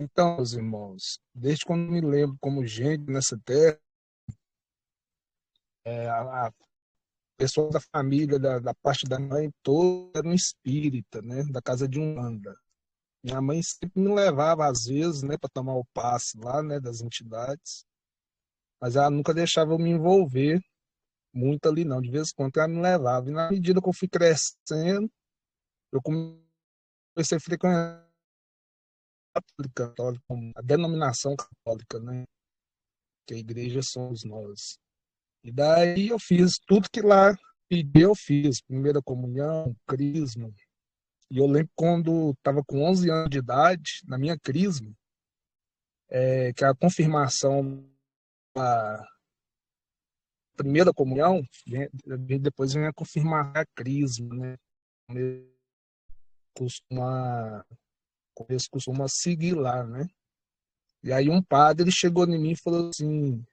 Então, meus irmãos, desde quando me lembro como gente nessa terra, a pessoa da família, da parte da mãe, toda era um espírita, né, da casa de Umbanda. Minha mãe sempre me levava, às vezes, né, para tomar o passe lá, né, das entidades, mas ela nunca deixava eu me envolver muito ali, não. De vez em quando ela me levava. E na medida que eu fui crescendo, eu comecei a frequentar a católica, a denominação católica, né, que a igreja somos nós. E daí eu fiz tudo que lá pedi, eu fiz. Primeira comunhão, crisma. E eu lembro quando estava com 11 anos de idade, na minha crisma, que a confirmação da primeira comunhão, depois vem a confirmação da crisma, né? Costuma, eles costumam seguir lá, né? E aí um padre ele chegou em mim e falou assim: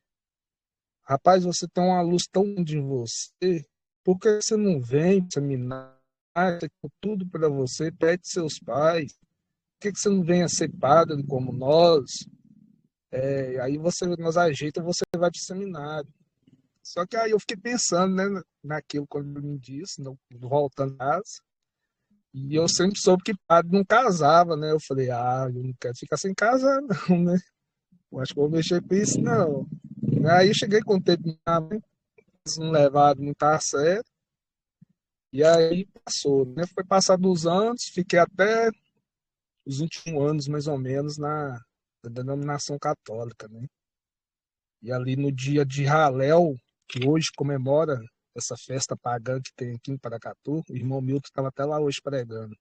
rapaz, você tem uma luz tão grande em você, por que você não vem seminário, tudo para você, pede seus pais, por que você não vem a ser padre como nós? Aí nós ajeita, você vai para o seminário. Só que aí eu fiquei pensando, né, naquilo quando ele me disse, voltando a casa, e eu sempre soube que padre não casava, né? Eu falei, eu não quero ficar sem casar, não, né? Eu acho que eu vou mexer com isso, não. Aí eu cheguei com o tempo, minha mãe, não levado muito a sério. E aí passou, né? Foi passado os anos, fiquei até os 21 anos, mais ou menos, na denominação católica, né? E ali no dia de Halel, que hoje comemora essa festa pagã que tem aqui em Paracatu, o irmão Milton estava até lá hoje pregando.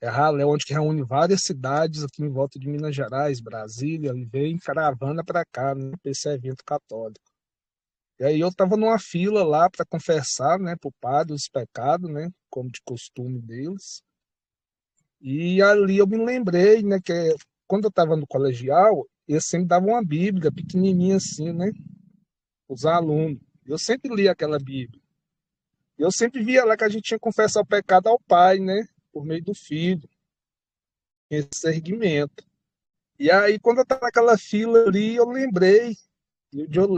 É Halel, onde que reúne várias cidades aqui em volta de Minas Gerais, Brasília, e vem em caravana para cá, né, para esse evento católico. E aí eu estava numa fila lá para confessar, né, para o padre os pecados, né, como de costume deles. E ali eu me lembrei, né, quando eu estava no colegial, eles sempre davam uma Bíblia pequenininha assim, né, os alunos. Eu sempre lia aquela Bíblia. Eu sempre via lá que a gente tinha que confessar o pecado ao Pai, né, por meio do Filho, esse erguimento. E aí, quando eu estava naquela fila ali, eu lembrei de eu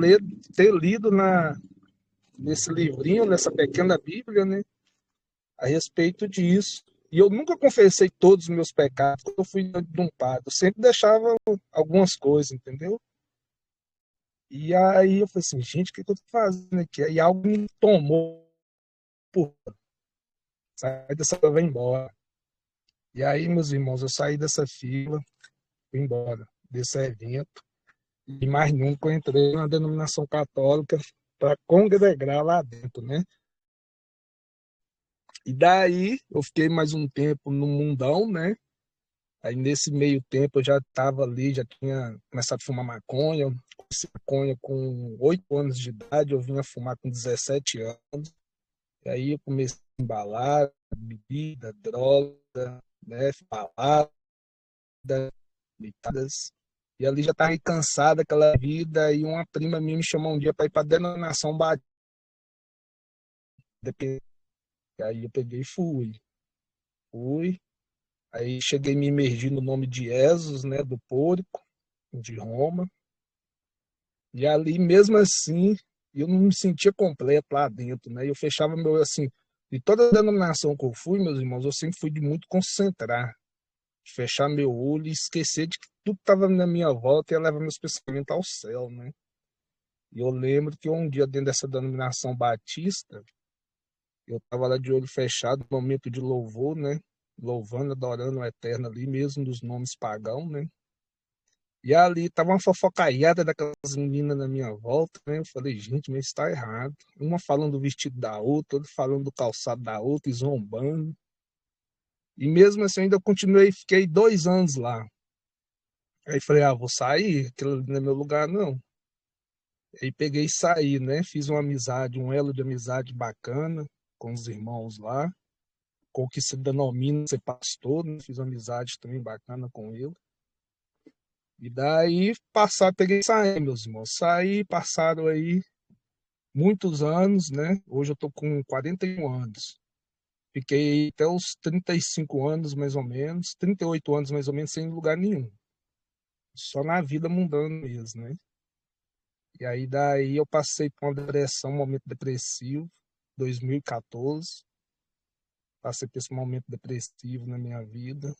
ter lido nesse livrinho, nessa pequena Bíblia, né, a respeito disso. E eu nunca confessei todos os meus pecados quando eu fui de um padre. Eu sempre deixava algumas coisas, entendeu? E aí eu falei assim, gente, o que, que eu tô fazendo aqui? Aí algo me tomou, por sai dessa fila, vai embora. E aí, meus irmãos, eu saí dessa fila, fui embora desse evento. E mais nunca eu entrei na denominação católica para congregar lá dentro, né? E daí eu fiquei mais um tempo no mundão, né? Aí nesse meio tempo eu já estava ali, já tinha começado a fumar maconha. Comecei maconha com 8 anos de idade, eu vinha fumar com 17 anos. E aí eu comecei a embalar, bebida, droga, né? Balada, deitadas. E ali já estava cansada daquela vida. E uma prima minha me chamou um dia para ir para a denominação Batista. Aí eu peguei e fui. Fui. Aí cheguei a me imergir no nome de Jesus, né? Do Pôrico, de Roma. E ali, mesmo assim, eu não me sentia completo lá dentro, né? Eu fechava meu, assim, de toda a denominação que eu fui, meus irmãos, eu sempre fui de muito concentrar, de fechar meu olho e esquecer de que tudo estava na minha volta e ia levar meus pensamentos ao céu, né? E eu lembro que um dia, dentro dessa denominação batista, eu estava lá de olho fechado, no momento de louvor, né? Louvando, adorando o Eterno ali, mesmo dos nomes pagãos, né? E ali tava uma fofocaiada daquelas meninas na minha volta, né? Eu falei, gente, mas está errado. Uma falando do vestido da outra, outra falando do calçado da outra, e zombando. E mesmo assim, ainda continuei, fiquei 2 anos lá. Aí falei, vou sair, aquilo não é meu lugar, não. Aí peguei e saí, né? Fiz uma amizade, um elo de amizade bacana com os irmãos lá, com o que se denomina ser pastor, né? Fiz uma amizade também bacana com ele. E daí, peguei e saí, meus irmãos. Saí, passaram aí muitos anos, né? Hoje eu tô com 41 anos. Fiquei até os 35 anos, mais ou menos, 38 anos, mais ou menos, sem lugar nenhum. só na vida mundana mesmo, né? E aí daí eu passei por uma depressão, um momento depressivo, 2014, passei por esse momento depressivo na minha vida.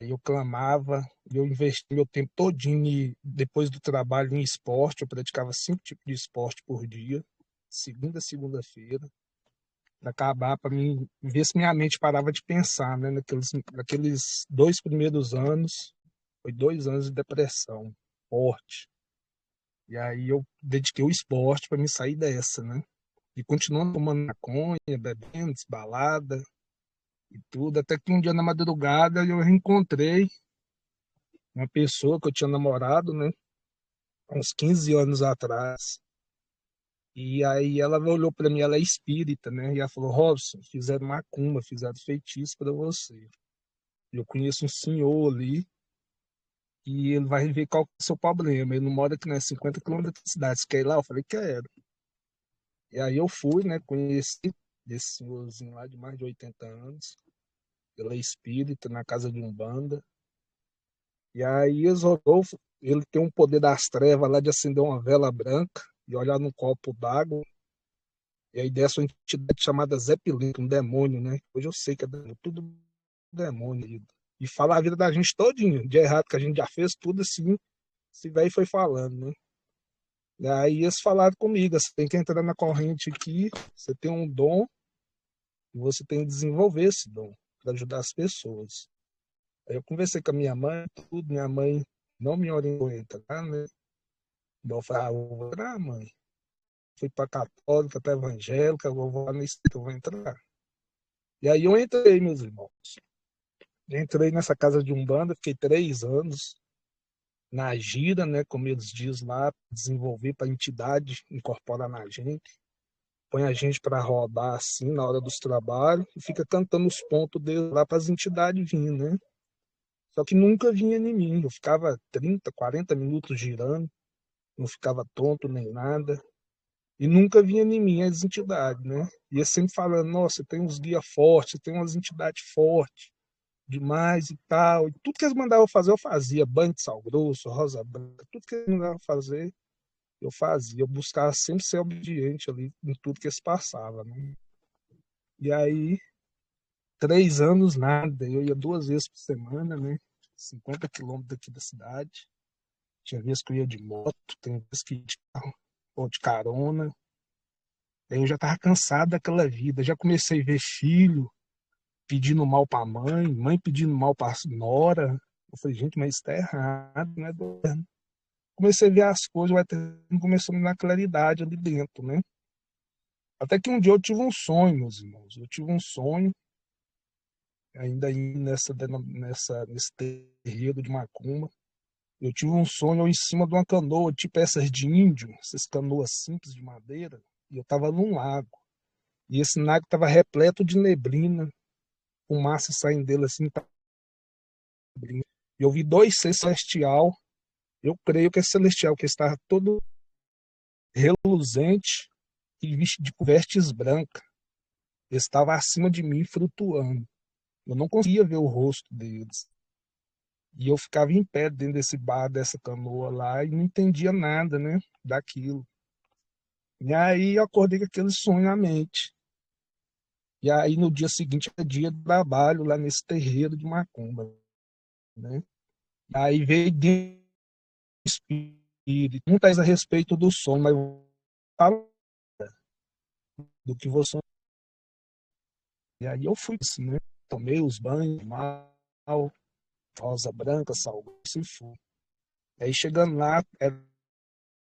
Aí eu clamava, eu investi meu tempo todinho depois do trabalho em esporte, eu praticava 5 tipos de esporte por dia, segunda a segunda-feira, para acabar, para mim ver se minha mente parava de pensar, né? Naqueles 2 primeiros anos, foi 2 anos de depressão forte. E aí eu dediquei o esporte para me sair dessa, né? E continuando tomando maconha, bebendo, balada e tudo, até que um dia na madrugada eu reencontrei uma pessoa que eu tinha namorado, né? Há uns 15 anos atrás. E aí ela olhou para mim, ela é espírita, né? E ela falou: Robson, fizeram macumba, fizeram feitiço para você. Eu conheço um senhor ali e ele vai ver qual que é o seu problema. Ele não mora aqui, né? 50 quilômetros da cidade. Você quer ir lá? Eu falei: quero. E aí eu fui, né? Conheci esse senhorzinho lá de mais de 80 anos. Ele é espírita na casa de Umbanda. E aí exorou, ele tem um poder das trevas lá de acender uma vela branca e olhar num copo d'água. E aí desce uma entidade chamada Zé Pilintra, um demônio, né? Hoje eu sei que é tudo demônio. E fala a vida da gente todinha, de errado que a gente já fez tudo assim, esse velho foi falando, né? E aí eles falaram comigo, você tem que entrar na corrente aqui, você tem um dom e você tem que desenvolver esse dom para ajudar as pessoas. Aí eu conversei com a minha mãe, tudo, minha mãe não me orientou a entrar, né? Então eu falei, vou entrar, mãe. Fui para católica, para evangélica, eu vou lá nesse que eu vou entrar. E aí eu entrei, meus irmãos. Entrei nessa casa de Umbanda, fiquei 3 anos na gira, né? Como eles dizem lá, desenvolver para a entidade incorporar na gente. Põe a gente para rodar assim na hora dos trabalhos e fica cantando os pontos dele lá para as entidades vir, né? Só que nunca vinha em mim. Eu ficava 30, 40 minutos girando, não ficava tonto nem nada. E nunca vinha em mim as entidades, né? Ia sempre falando, nossa, tem uns guias fortes, tem umas entidades fortes demais e tal. E tudo que eles mandavam fazer, eu fazia. Banho de sal grosso, rosa branca, tudo que eles mandavam fazer, eu fazia. Eu buscava sempre ser obediente ali em tudo que eles passavam, né? E aí, 3 anos nada. Eu ia 2 vezes por semana, né? 50 quilômetros daqui da cidade. Tinha vezes que eu ia de moto, tem vezes que ia de carro, ou de carona. Aí eu já estava cansado daquela vida. Já comecei a ver filho pedindo mal para mãe, mãe pedindo mal para nora. Eu falei, gente, mas isso tá errado, né? Comecei a ver as coisas, vai ter, começou a me dar claridade ali dentro, né? Até que um dia eu tive um sonho, meus irmãos. Eu tive um sonho, ainda aí nesse terreiro de Macumba. Eu tive um sonho em cima de uma canoa, tipo essas de índio, essas canoas simples de madeira, e eu estava num lago. E esse lago estava repleto de neblina, fumaça saindo dele assim, tá neblina. E eu vi dois seres celestial. Eu creio que é celestial, que estava todo reluzente e vestido de vestes brancas. Ele estava acima de mim, flutuando. Eu não conseguia ver o rosto deles. E eu ficava em pé dentro desse bar, dessa canoa lá, e não entendia nada, né, daquilo. E aí eu acordei com aquele sonho na mente. E aí no dia seguinte é dia de trabalho lá nesse terreiro de Macumba, né? Aí veio de espírito, muitas a respeito do sonho, mas fala do que você. E aí eu fui assim, né? Tomei os banhos, mal, rosa branca, sal grosso e fui. Aí chegando lá, era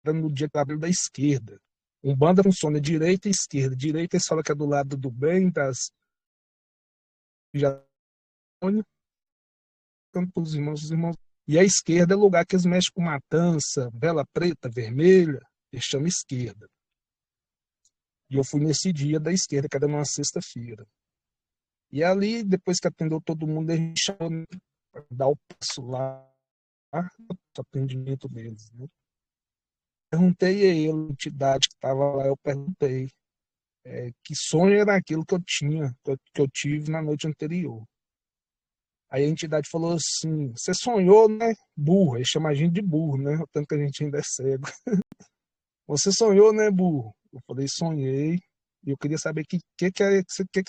no dia da esquerda. Umbanda funciona direita e esquerda. Direita eles falam que é do lado do bem, das já para os irmãos. E a esquerda é o lugar que eles mexem com matança, vela preta, vermelha, eles chamam esquerda. E eu fui nesse dia da esquerda, que era numa sexta-feira. E ali, depois que atendeu todo mundo, a gente chamou para dar o passo lá, o atendimento deles. Né? Perguntei a ele, a entidade que estava lá, eu perguntei que sonho era aquilo que eu tinha, que eu tive na noite anterior. Aí a entidade falou assim: você sonhou, né? Burro. Aí chama a gente de burro, né? O tanto que a gente ainda é cego. Você sonhou, né, burro? Eu falei: sonhei. E eu queria saber que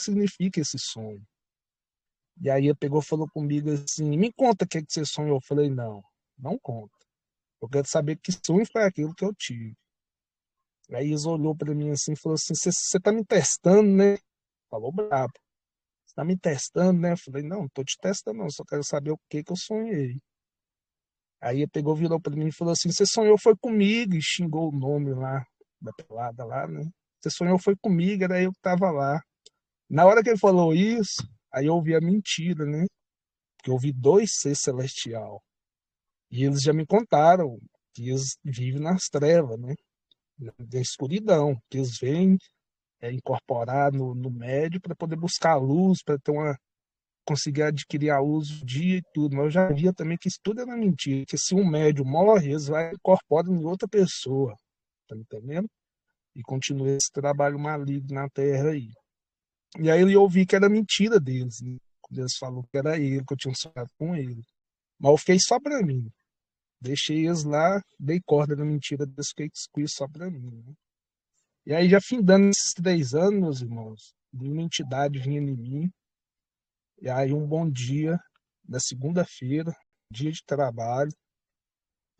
significa esse sonho. E aí ele pegou e falou comigo assim: me conta o que você sonhou. Eu falei: não, não conta. Eu quero saber que sonho foi aquilo que eu tive. Aí eles olhou para mim assim e falou assim: você tá me testando, né? Falou brabo. Você tá me testando, né? Eu falei: não, não tô te testando, não. Só quero saber o que eu sonhei. Aí ele pegou, virou para mim e falou assim: você sonhou foi comigo. E xingou o nome lá, da pelada lá, né? Você sonhou foi comigo, era eu que tava lá. Na hora que ele falou isso, aí eu ouvi a mentira, né? Porque eu ouvi dois seres celestial. E eles já me contaram que eles vivem nas trevas, né? Da escuridão, que eles vêm incorporar no médio para poder buscar a luz, para ter uma conseguir adquirir a luz do dia e tudo. Mas eu já via também que isso tudo era mentira, que se um médio morre, eles vai incorporar em outra pessoa, tá entendendo? E continua esse trabalho maligno na Terra aí. E aí eu ouvi que era mentira deles, né? Quando eles falaram que era ele, que eu tinha sonhado com ele. Mas eu fiquei só pra mim. Deixei eles lá, dei corda na mentira deles, fiquei com isso só pra mim, né? E aí, já findando esses 3 anos, meus irmãos, uma entidade vinha em mim. E aí, um bom dia, na segunda-feira, dia de trabalho,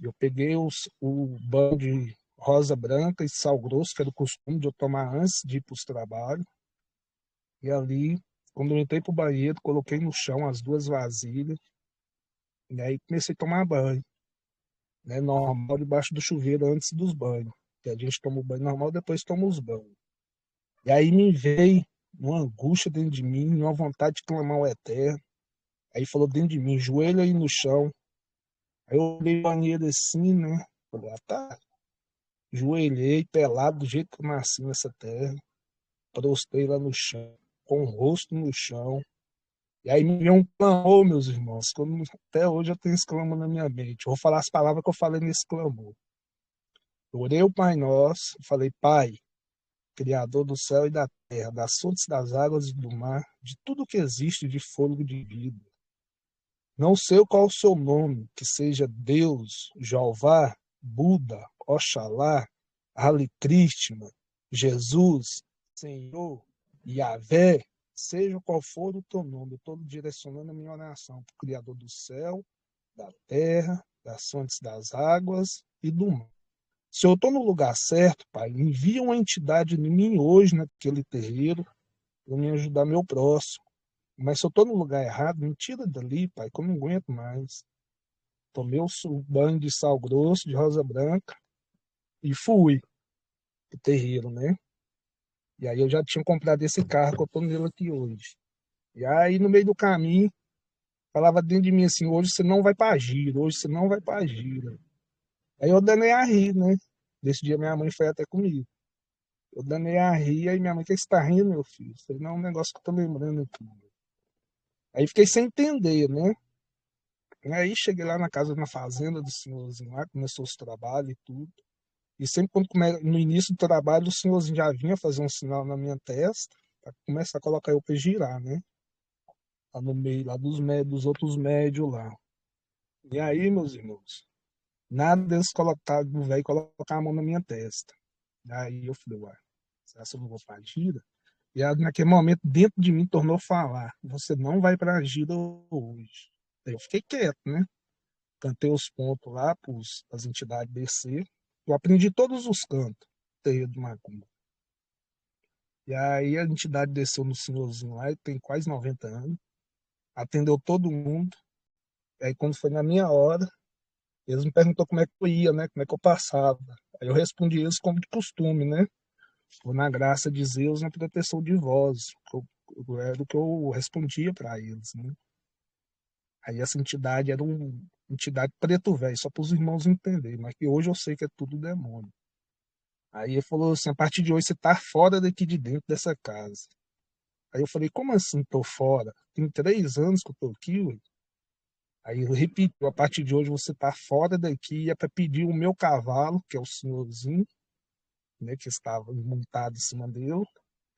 eu peguei o banho de rosa branca e sal grosso, que era o costume de eu tomar antes de ir para os trabalhos. E ali, quando eu entrei para o banheiro, coloquei no chão as duas vasilhas. E aí comecei a tomar banho, né? Normal, debaixo do chuveiro antes dos banhos. Que a gente toma o banho normal, depois toma os banhos. E aí me veio uma angústia dentro de mim, uma vontade de clamar ao Eterno. Aí falou dentro de mim: joelho aí no chão. Aí eu olhei o banheiro assim, né? Falei: ah, tá. Joelhei, pelado, do jeito que eu nasci nessa terra. Prostei lá no chão, com o rosto no chão. E aí me veio um clamor, meus irmãos. Até hoje eu tenho esse clamor na minha mente. Eu vou falar as palavras que eu falei nesse clamor. Eu orei o Pai Nosso, falei: Pai, Criador do céu e da terra, das fontes das águas e do mar, de tudo que existe de fôlego de vida. Não sei qual o seu nome, que seja Deus, Jeová, Buda, Oxalá, Hare Krishna, Jesus, Senhor, Yahvé, seja qual for o teu nome, eu estou direcionando a minha oração para o Criador do céu, da terra, das fontes das águas e do mar. Se eu estou no lugar certo, Pai, envia uma entidade em mim hoje, naquele terreiro, para me ajudar meu próximo. Mas se eu estou no lugar errado, me tira dali, Pai, que eu não aguento mais. Tomei o banho de sal grosso, de rosa branca, e fui pro terreiro, né? E aí eu já tinha comprado esse carro que eu tô nele aqui hoje. E aí no meio do caminho, falava dentro de mim assim: hoje você não vai pra gira, hoje você não vai pra gira. Aí eu danei a rir, né? Desse dia minha mãe foi até comigo. Eu danei a rir, aí minha mãe: que você tá rindo, meu filho? Eu falei: não, é um negócio que eu tô lembrando aqui. Aí fiquei sem entender, né? E aí cheguei lá na casa, na fazenda do senhorzinho lá, começou os trabalhos e tudo. E sempre quando no início do trabalho, o senhorzinho já vinha fazer um sinal na minha testa, para começar a colocar eu para girar, né? Lá no meio, lá dos outros médios lá. E aí, meus irmãos, nada deles colocar, do velho colocar a mão na minha testa. Aí eu falei: uai, será que eu não vou pra gira? E aí, naquele momento, dentro de mim, tornou falar: você não vai pra gira hoje. Aí eu fiquei quieto, né? Cantei os pontos lá para as entidades descer. Eu aprendi todos os cantos, terreiro de Macumba. E aí a entidade desceu no senhorzinho lá, ele tem quase 90 anos, atendeu todo mundo. E aí quando foi na minha hora, eles me perguntou como é que eu ia, né? Como é que eu passava. Aí eu respondi eles como de costume, né? Foi na graça de Deus, na proteção de vós. Era o que eu respondia para eles, né? Aí essa entidade era uma entidade preto velho, só para os irmãos entenderem, mas que hoje eu sei que é tudo demônio. Aí ele falou assim: a partir de hoje você tá fora daqui de dentro dessa casa. Aí eu falei: como assim tô fora? Tem 3 anos que eu tô aqui, ué. Aí ele repetiu: a partir de hoje você tá fora daqui, e é para pedir o meu cavalo, que é o senhorzinho, né, que estava montado em cima dele,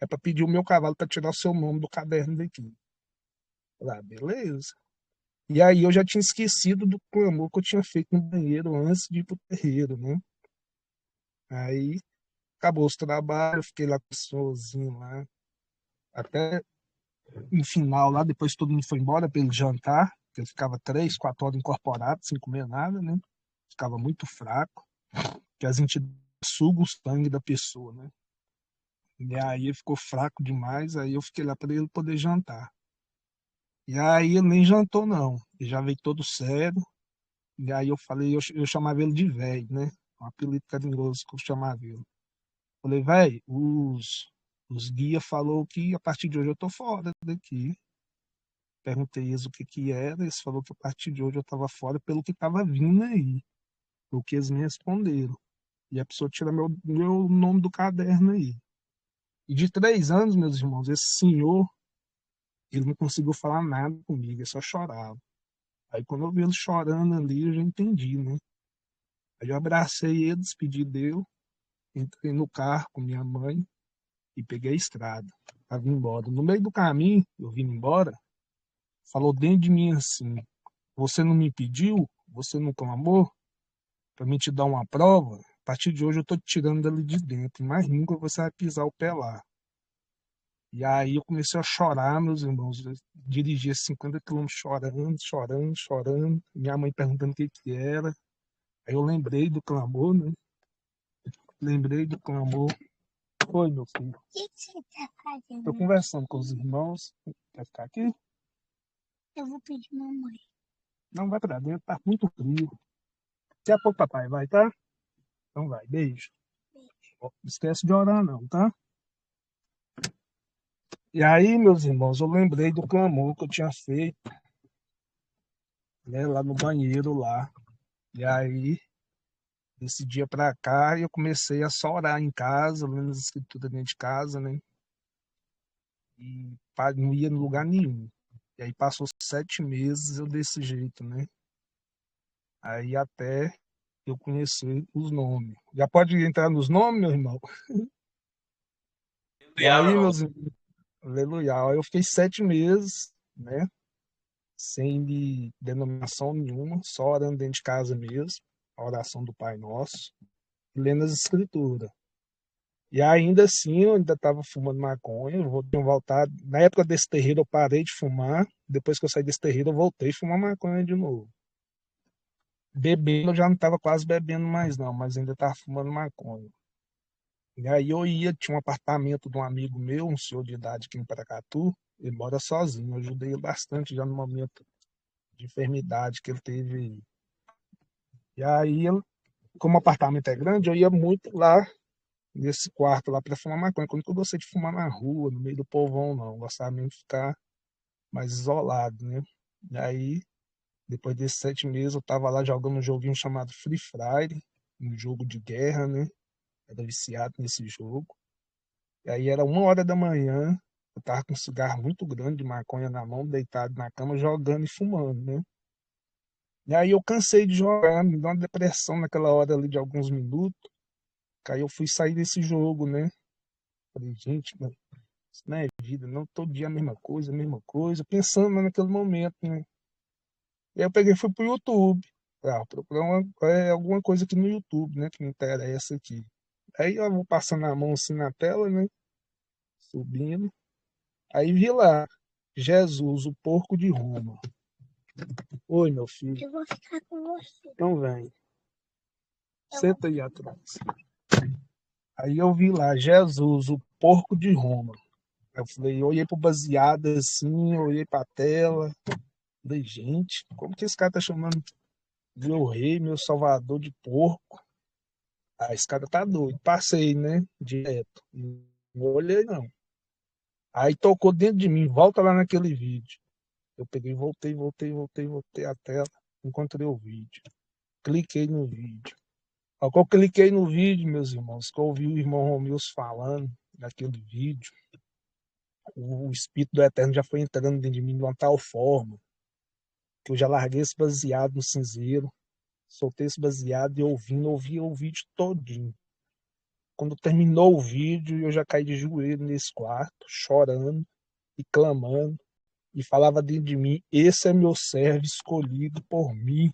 é para pedir o meu cavalo para tirar o seu nome do caderno daqui. Eu falei: ah, beleza. E aí eu já tinha esquecido do clamor que eu tinha feito no banheiro antes de ir pro terreiro, né? Aí acabou os trabalhos, fiquei lá com o senhorzinho lá, até no final lá, depois todo mundo foi embora para ele jantar, que ele ficava 3, 4 horas incorporado, sem comer nada, né? Ficava muito fraco, que as entidades sugam o sangue da pessoa, né? E aí ele ficou fraco demais, aí eu fiquei lá para ele poder jantar. E aí ele nem jantou não, ele já veio todo sério, e aí eu falei, eu chamava ele de velho, né? Um apelido carinhoso que eu chamava ele. Falei, velho, os guia falou que a partir de hoje eu tô fora daqui. Perguntei eles o que que era, eles falaram que a partir de hoje eu estava fora pelo que estava vindo aí, o que eles me responderam. E a pessoa tira meu nome do caderno aí. E de 3 anos, meus irmãos, esse senhor, ele não conseguiu falar nada comigo, ele só chorava. Aí quando eu vi ele chorando ali, eu já entendi, né? Aí eu abracei ele, despedi dele, entrei no carro com minha mãe e peguei a estrada para vir embora. No meio do caminho, eu vim embora, falou dentro de mim assim: Você não me pediu? Você não clamou para mim te dar uma prova? A partir de hoje eu tô te tirando dali de dentro, mas nunca você vai pisar o pé lá. E aí eu comecei a chorar, meus irmãos. Eu dirigia 50 quilômetros chorando, chorando, chorando. Minha mãe perguntando o que que era. Aí eu lembrei do clamor, né? Lembrei do clamor. Oi, meu filho. O que você tá fazendo? Tô conversando com os irmãos. Quer ficar aqui? Eu vou pedir mamãe. Não vai pra dentro, tá muito frio. Daqui a pouco papai vai, tá? Então vai, beijo. Ó, não esquece de orar não, tá? E aí, meus irmãos, eu lembrei do clamor que eu tinha feito, né, lá no banheiro lá. E aí, desse dia pra cá, eu comecei a só orar em casa, lendo as escrituras dentro de casa, né? E não ia em lugar nenhum. E aí passou 7 meses eu desse jeito, né? Aí até eu conhecer os nomes. Já pode entrar nos nomes, meu irmão? E aí, meus irmãos, aleluia, eu fiquei 7 meses, né? Sem denominação nenhuma, só orando dentro de casa mesmo, a oração do Pai Nosso, e lendo as Escrituras. E ainda assim, eu ainda estava fumando maconha, eu tinha voltado. Na época desse terreiro, eu parei de fumar. Depois que eu saí desse terreiro, eu voltei a fumar maconha de novo. Bebendo, eu já não estava quase bebendo mais, não, mas ainda estava fumando maconha. E aí eu ia, tinha um apartamento de um amigo meu, um senhor de idade aqui em Paracatu, ele mora sozinho. Eu ajudei ele bastante já no momento de enfermidade que ele teve. E aí, como o apartamento é grande, eu ia muito lá nesse quarto lá para fumar maconha. Quando eu gostei de fumar na rua, no meio do povão, não. Eu gostava mesmo de ficar mais isolado, né? E aí, depois desses 7 meses, eu tava lá jogando um joguinho chamado Free Fire, um jogo de guerra, né? Era viciado nesse jogo. E aí era 1 hora da manhã, eu tava com um cigarro muito grande de maconha na mão, deitado na cama, jogando e fumando, né? E aí eu cansei de jogar, me deu uma depressão naquela hora ali de alguns minutos. Aí eu fui sair desse jogo, né? Falei, gente, mano, isso não é vida, não. Todo dia a mesma coisa, pensando naquele momento, né? E aí eu peguei e fui pro YouTube. Procurar alguma coisa aqui no YouTube, né? Que me interessa aqui. Aí eu vou passando a mão assim na tela, né? Subindo. Aí vi lá, Jesus, o porco de Roma. Oi, meu filho. Eu vou ficar com você. Então vem. Senta aí atrás. Aí eu vi lá, Jesus, o porco de Roma. Eu falei, eu olhei pro baseado assim, eu olhei pra tela. Falei, gente, como que esse cara tá chamando meu rei, meu salvador de porco? Ah, esse cara tá doido. Passei, né? Direto. Não olhei, não. Aí tocou dentro de mim, volta lá naquele vídeo. Eu peguei, voltei a tela, encontrei o vídeo. Cliquei no vídeo. Ao que eu cliquei no vídeo, meus irmãos, que eu ouvi o irmão Romeus falando naquele vídeo, o Espírito do Eterno já foi entrando dentro de mim de uma tal forma que eu já larguei esse baseado no cinzeiro, soltei esse baseado e ouvi o vídeo todinho. Quando terminou o vídeo, eu já caí de joelho nesse quarto, chorando e clamando. e falava dentro de mim: esse é meu servo escolhido por mim,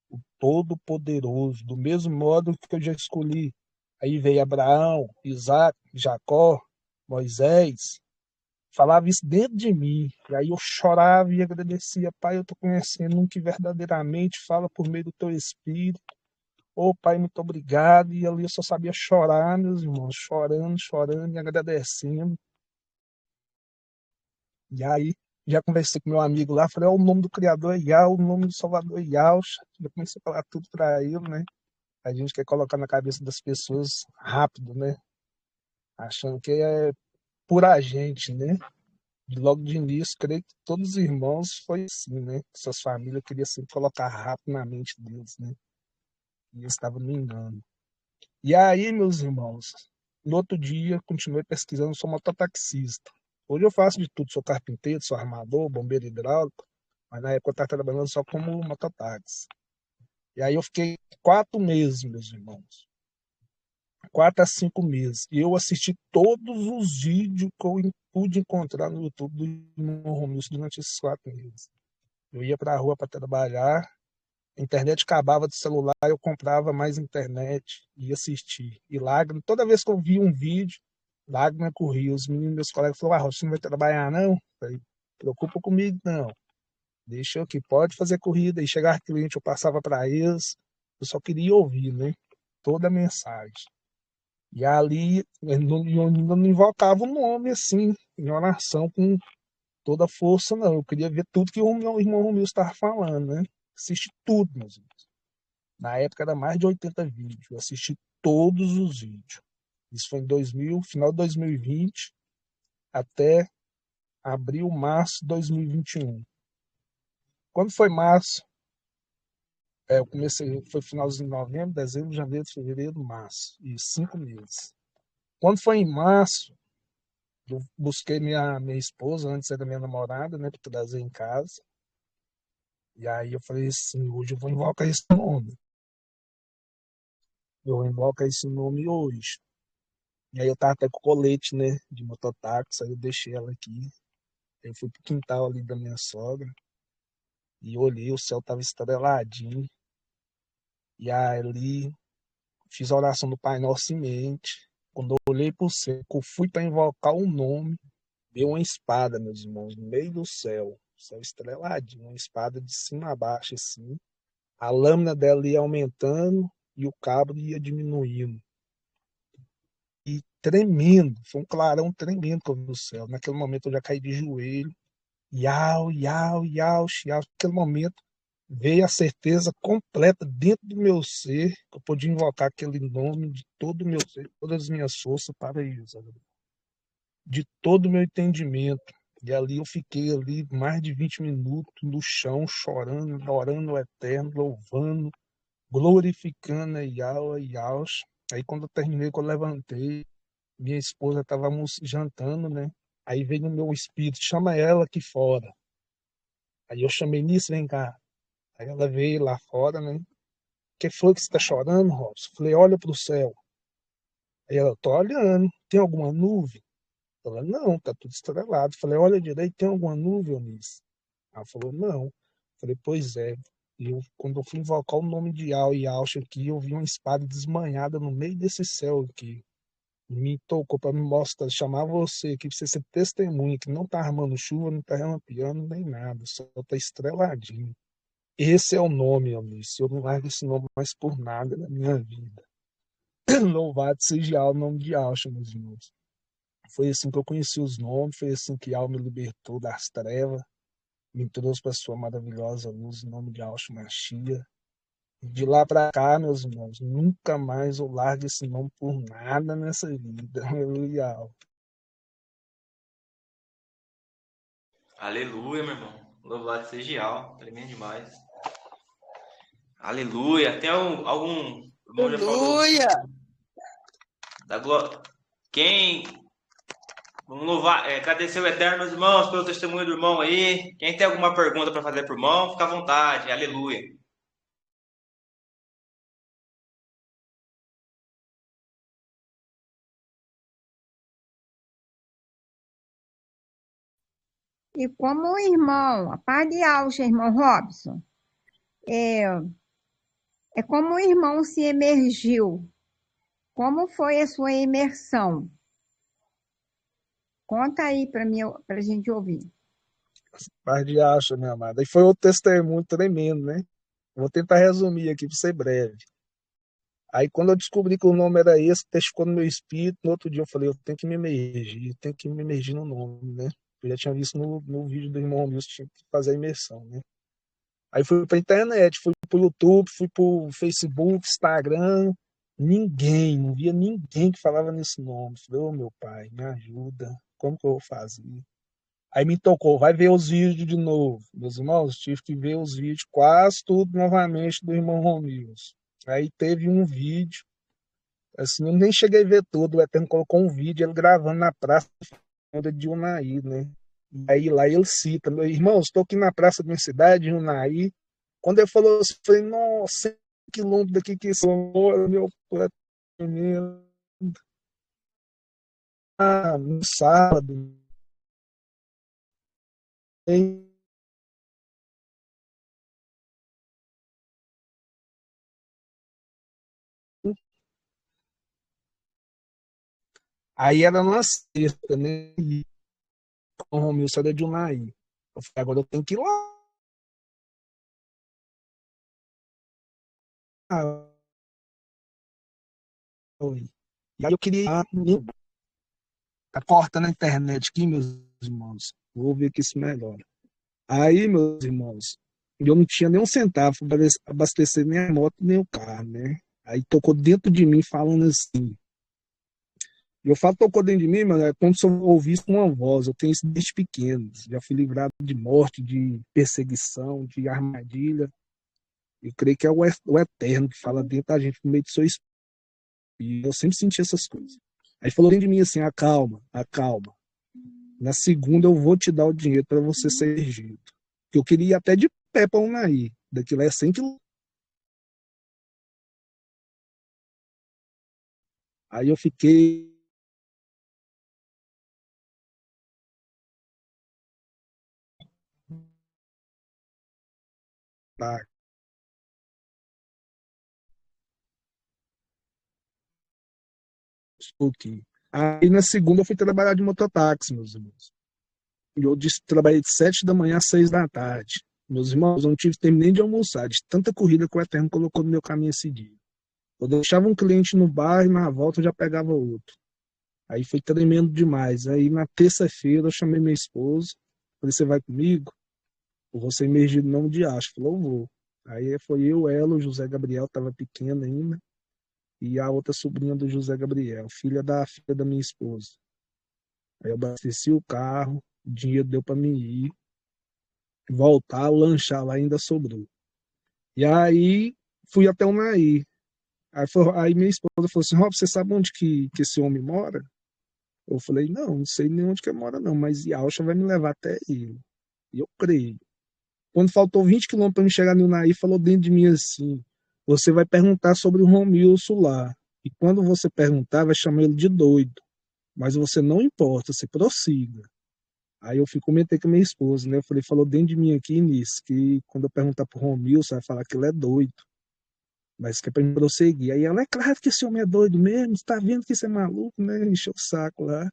o Todo-Poderoso, do mesmo modo que eu já escolhi. Aí veio Abraão, Isaac, Jacó, Moisés, falava isso dentro de mim. E aí eu chorava e agradecia: Pai, eu estou conhecendo um que verdadeiramente fala por meio do teu Espírito. Ô Pai, muito obrigado. E ali eu só sabia chorar, meus irmãos, chorando, chorando e agradecendo. E aí já conversei com meu amigo lá, falei: ó, o nome do Criador é Yah, o nome do Salvador é Yah. Já comecei a falar tudo para ele, né? A gente quer colocar na cabeça das pessoas rápido, né? Achando que é por a gente, né? Logo de início, creio que todos os irmãos foi assim, né? Suas famílias queriam sempre colocar rápido na mente deles, né? E eles estavam me engano. E aí, meus irmãos, no outro dia, continuei pesquisando, sou mototaxista. Hoje eu faço de tudo, sou carpinteiro, sou armador, bombeiro hidráulico, mas na época eu estava trabalhando só como mototáxi. E aí eu fiquei 4 meses, meus irmãos. 4 a 5 meses. E eu assisti todos os vídeos que eu pude encontrar no YouTube do irmão Romilson durante esses 4 meses. Eu ia para a rua para trabalhar, a internet acabava do celular, eu comprava mais internet e assistia. E lágrima, toda vez que eu via um vídeo, lágrima corria. Os meninos, meus colegas falaram: você não vai trabalhar não? Eu falei: preocupa comigo não. Deixa eu que pode fazer corrida. E chegar cliente, eu passava para eles. Eu só queria ouvir, né? Toda a mensagem. E ali eu não invocava o nome assim, em oração com toda a força, não. Eu queria ver tudo que o meu irmão Romilson estava falando, né? Assisti tudo, meus irmãos. Na época era mais de 80 vídeos. Eu assisti todos os vídeos. Isso foi em 2000, final de 2020, até abril, março de 2021. Quando foi março, eu comecei, foi finalzinho de novembro, dezembro, janeiro, fevereiro, março. E 5 meses. Quando foi em março, eu busquei minha esposa, antes era minha namorada, né, para trazer em casa. E aí eu falei assim: hoje eu vou invocar esse nome. Eu vou invocar esse nome hoje. E aí eu tava até com colete, né, de mototáxi, aí eu deixei ela aqui. Eu fui pro quintal ali da minha sogra e olhei, o céu tava estreladinho. E ali fiz a oração do Pai Nosso em mente. Quando eu olhei pro céu, que eu fui para invocar o nome, deu uma espada, meus irmãos, no meio do céu. Céu estreladinho, uma espada de cima a baixo, assim. A lâmina dela ia aumentando e o cabo ia diminuindo. E tremendo, foi um clarão tremendo que eu vi no céu. Naquele momento eu já caí de joelho. Iau, iau, iau, iau. Naquele momento veio a certeza completa dentro do meu ser que eu podia invocar aquele nome de todo o meu ser, todas as minhas forças para isso, de todo o meu entendimento. E ali eu fiquei ali mais de 20 minutos no chão, chorando, orando o Eterno, louvando, glorificando a Yahweh, Yahweh. Aí quando eu terminei, quando eu levantei, minha esposa estávamos jantando, né? Aí veio no meu espírito: chama ela aqui fora. Aí eu chamei: nisso, vem cá. Aí ela veio lá fora, né? Que foi que você está chorando, Robson? Falei: olha para o céu. Aí ela: tô olhando, tem alguma nuvem? Ela: não, tá tudo estrelado. Falei: olha direito, tem alguma nuvem nisso? Ela falou: não. Falei: pois é. E quando eu fui invocar o nome de Al e Alcha aqui, eu vi uma espada desmanhada no meio desse céu aqui. Me tocou para me mostrar, chamar você aqui, para você ser testemunha, que não tá armando chuva, não tá relampeando, nem nada, só tá estreladinho. Esse é o nome, amigo. Eu não largo esse nome mais por nada na minha vida. Louvado seja o nome de Alcha, meus irmãos. Foi assim que eu conheci os nomes, foi assim que Al me libertou das trevas, me trouxe para sua maravilhosa luz, em nome de Alcha Machia. De lá para cá, meus irmãos, nunca mais eu largo esse nome por nada nessa vida. Aleluia. Aleluia, meu irmão. Louvado seja Yahweh. Tremendo demais. Aleluia. Tem algum irmão já falou Aleluia! da glória. Quem vamos louvar, agradecer o Eterno, meus irmãos, pelo testemunho do irmão aí. Quem tem alguma pergunta para fazer pro irmão, fica à vontade. Aleluia. E como o irmão, a paz de Alcha, irmão Robson, é como o irmão se emergiu. Como foi a sua imersão? Conta aí para mim, para a gente ouvir. Paz de acha, minha amada. E foi outro testemunho tremendo, né? Vou tentar resumir aqui para ser breve. Aí quando eu descobri que o nome era esse, testificou no meu espírito, no outro dia eu falei, eu tenho que me emergir no nome, né? Eu já tinha visto no vídeo do irmão Milson, tinha que fazer a imersão, né? Aí fui pra internet, fui pro YouTube, fui pro Facebook, Instagram, ninguém, não via ninguém que falava nesse nome. Falei, ô meu pai, me ajuda, como que eu vou fazer? Aí me tocou, vai ver os vídeos de novo. Meus irmãos, tive que ver os vídeos quase tudo novamente do irmão Romilson. Aí teve um vídeo, assim, eu nem cheguei a ver todo, o Eterno colocou um vídeo, ele gravando na praça de Unai, né? E aí lá ele cita, meu irmão, estou aqui na praça da minha cidade, Unai. Quando ele falou assim, eu falei, nossa, 100 quilômetros daqui que esse amor, meu pai, no sábado, hein? Aí era numa sexta, né? E com o Romilson era de Unai. Eu falei, agora eu tenho que ir lá. E aí eu queria ir lá, tá cortando a internet aqui, meus irmãos. Vou ver que isso melhora. Aí, meus irmãos, eu não tinha nem um centavo para abastecer nem a moto, nem o carro, né? Aí tocou dentro de mim falando assim. Eu falo tocou dentro de mim, mas é como se eu ouvisse uma voz. Eu tenho isso desde pequeno. Já fui livrado de morte, de perseguição, de armadilha. Eu creio que é o Eterno que fala dentro da gente, no meio do seu espírito. E eu sempre senti essas coisas. Aí falou dentro de mim assim, acalma, acalma. Na segunda eu vou te dar o dinheiro para você ser ergido. Eu queria ir até de pé para Unai. Daqui lá é 100 quilômetros. Aí eu fiquei lá, um pouquinho. Aí na segunda eu fui trabalhar de mototáxi, meus irmãos. E eu trabalhei de 7 da manhã às 6 da tarde. Meus irmãos, eu não tive tempo nem de almoçar, de tanta corrida que o Eterno colocou no meu caminho esse dia. Eu deixava um cliente no bar e na volta eu já pegava outro. Aí foi tremendo demais. Aí na terça-feira eu chamei minha esposa, falei, você vai comigo? Eu vou ser emergido no nome de Acho. Falou, eu vou. Aí foi eu, ela, o José Gabriel, estava pequeno ainda, e a outra sobrinha do José Gabriel, filha da minha esposa. Aí eu abasteci o carro, o dinheiro deu para mim ir, voltar, lanchar lá ainda sobrou. E aí fui até o Naí. Aí minha esposa falou assim, Rob, você sabe onde que esse homem mora? Eu falei, não sei nem onde que ele mora não, mas Yalcha vai me levar até ele. E eu creio. Quando faltou 20 quilômetros para me chegar no Naí, falou dentro de mim assim, você vai perguntar sobre o Romilson lá. E quando você perguntar, vai chamar ele de doido. Mas você não importa, você prossiga. Aí eu fui comentei com a minha esposa, né? Eu falei, falou dentro de mim aqui nisso, que quando eu perguntar pro Romilson, vai falar que ele é doido. Mas que é pra mim prosseguir. Aí ela, é claro que esse homem é doido mesmo, você tá vendo que isso é maluco, né? Encheu o saco lá.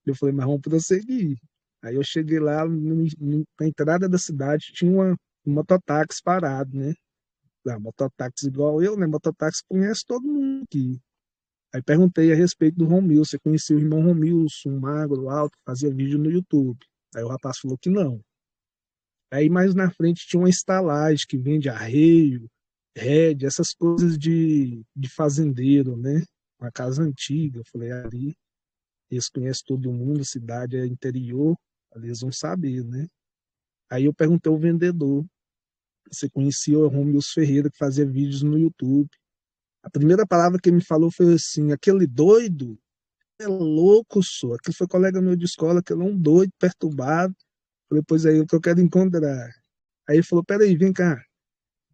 Eu falei, mas vamos prosseguir. Aí eu cheguei lá, na entrada da cidade, tinha um mototáxi parado, né? Ah, mototáxi igual eu, né? Mototáxi conhece todo mundo aqui. Aí perguntei a respeito do Romilson, você conhecia o irmão Romilson, um magro, alto, que fazia vídeo no YouTube. Aí o rapaz falou que não. Aí mais na frente tinha uma estalagem que vende arreio, rede, essas coisas de fazendeiro, né? Uma casa antiga. Eu falei, ali, eles conhecem todo mundo, a cidade é interior, ali eles vão saber, né? Aí eu perguntei ao vendedor, você conhecia o Romilson Ferreira, que fazia vídeos no YouTube. A primeira palavra que ele me falou foi assim, aquele doido é louco, só. Aquele foi colega meu de escola, aquele é um doido, perturbado. Falei, pois é, o que eu quero encontrar. Aí ele falou, peraí, vem cá.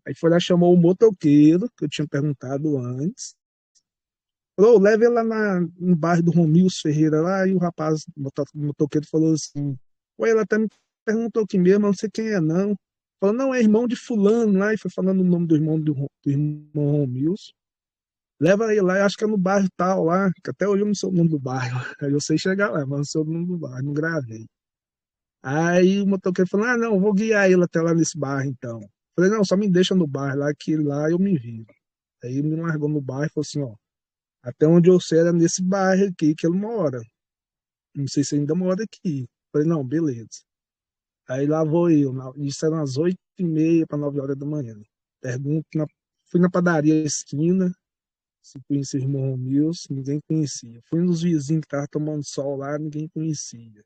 Aí foi lá, chamou o motoqueiro, que eu tinha perguntado antes. Falou, leve ele lá no bairro do Romilson Ferreira lá. E o rapaz, o motoqueiro falou assim, Ou ela até me perguntou aqui mesmo, eu não sei quem é não. Falou, não, é irmão de fulano lá, e foi falando o nome do irmão Romilson. Leva ele lá, eu acho que é no bairro tal lá, que até hoje eu não sei o nome do bairro. Aí eu sei chegar lá, mas não sei o nome do bairro, não gravei. Aí o motoqueiro falou, ah, não, vou guiar ele até lá nesse bairro então. Falei, não, só me deixa no bairro lá, que lá eu me viro. Aí ele me largou no bairro e falou assim, ó, até onde eu sei era nesse bairro aqui que ele mora. Não sei se ainda mora aqui. Falei, não, beleza. Aí lá vou eu, isso eram umas 8h30 para 9 horas da manhã. Pergunto, fui na padaria esquina, se conhecia o irmão Romilson, ninguém conhecia. Fui nos vizinhos que estavam tomando sol lá, ninguém conhecia.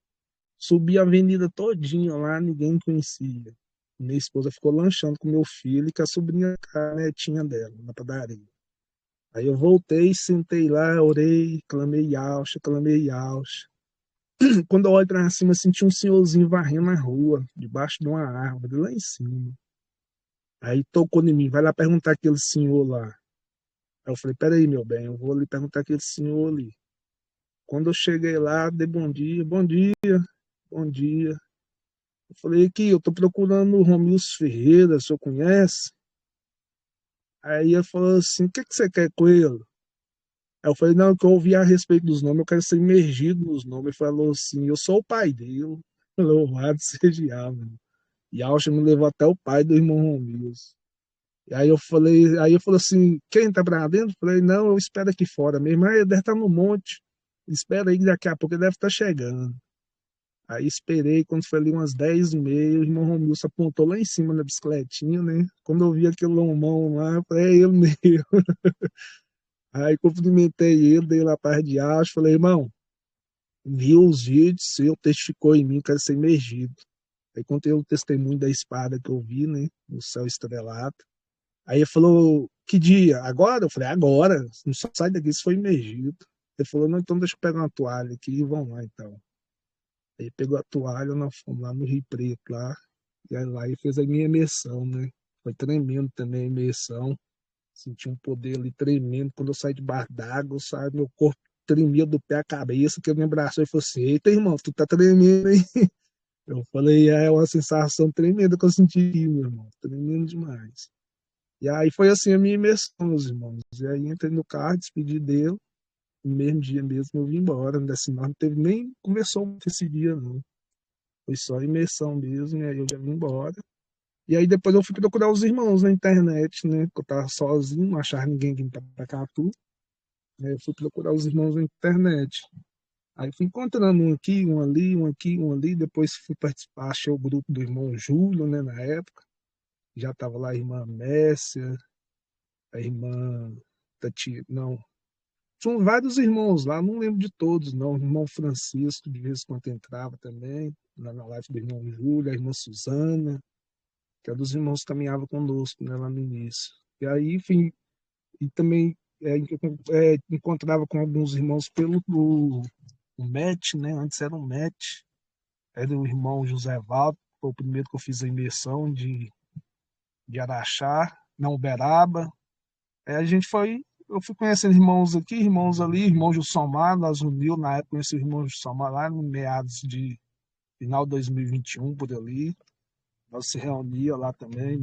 Subi a avenida todinha lá, ninguém conhecia. Minha esposa ficou lanchando com meu filho e com a sobrinha, com a netinha dela, na padaria. Aí eu voltei, sentei lá, orei, clamei Yauxa, clamei Yauxa. Quando eu olho pra cima, senti um senhorzinho varrendo a rua, debaixo de uma árvore, lá em cima. Aí tocou em mim, vai lá perguntar aquele senhor lá. Aí eu falei, peraí, meu bem, eu vou ali perguntar aquele senhor ali. Quando eu cheguei lá, dei bom dia, bom dia, bom dia. Eu falei, aqui, eu tô procurando o Romilson Ferreira, o senhor conhece? Aí ele falou assim, o que que você quer com ele? Aí eu falei, não, que eu ouvi a respeito dos nomes, eu quero ser imergido nos nomes. Ele falou assim, eu sou o pai dele. Louvado seja Yahweh. E Alcha me levou até o pai do irmão Romilson. E aí eu falei assim, quem tá pra dentro? Eu falei, não, eu espero aqui fora mesmo. Aí ele deve estar no monte. Espera aí, que daqui a pouco ele deve estar chegando. Aí esperei, quando foi ali umas 10h30, o irmão Romilson apontou lá em cima na bicicletinha, né? Quando eu vi aquele lombão lá, eu falei, é ele mesmo. Aí cumprimentei ele, dei lá para de acho, falei, irmão, viu os vídeos, seu testificou em mim, quero ser imergido. Aí contei o testemunho da espada que eu vi, né, no céu estrelado. Aí ele falou, que dia? Agora? Eu falei, agora, não só sai daqui se for imergido. Ele falou, não, então deixa eu pegar uma toalha aqui e vamos lá então. Aí pegou a toalha, nós fomos lá no Rio Preto, lá, e aí lá ele fez a minha imersão, né? Foi tremendo também a imersão. Senti um poder ali tremendo. Quando eu saí debaixo d'água, sabe, meu corpo tremia do pé à cabeça, que ele me abraçou e falou assim, eita, irmão, tu tá tremendo, hein? Eu falei, é uma sensação tremenda que eu senti, meu irmão, tremendo demais. E aí foi assim a minha imersão, meus irmãos. E aí entrei no carro, despedi dele, no mesmo dia mesmo eu vim embora, assim, não teve nem conversou esse dia, não. Foi só imersão mesmo, e aí eu já vim embora. E aí depois eu fui procurar os irmãos na internet, né? Porque eu tava sozinho, não achava ninguém aqui pra Catu. Aí eu fui procurar os irmãos na internet. Aí fui encontrando um aqui, um ali, um aqui, um ali. Depois fui participar, achei o grupo do irmão Júlio, né? Na época. Já tava lá a irmã Messia, a irmã Tati, não. Tinham vários irmãos lá, não lembro de todos, não. O irmão Francisco, de vez em quando entrava também, lá na live do irmão Júlio, a irmã Suzana, que era dos irmãos que caminhavam conosco, né, lá no início. E aí, enfim, e também encontrava com alguns irmãos pelo o MET, né? Antes era um MET, era o irmão José Valdo, foi o primeiro que eu fiz a imersão de Araxá, na Uberaba. A gente foi, eu fui conhecendo irmãos aqui, irmãos ali, irmão Gilsomar, nós uniu, na época conheci o irmão Gilsomar lá no meados de final de 2021, por ali. Nós se reunia lá também,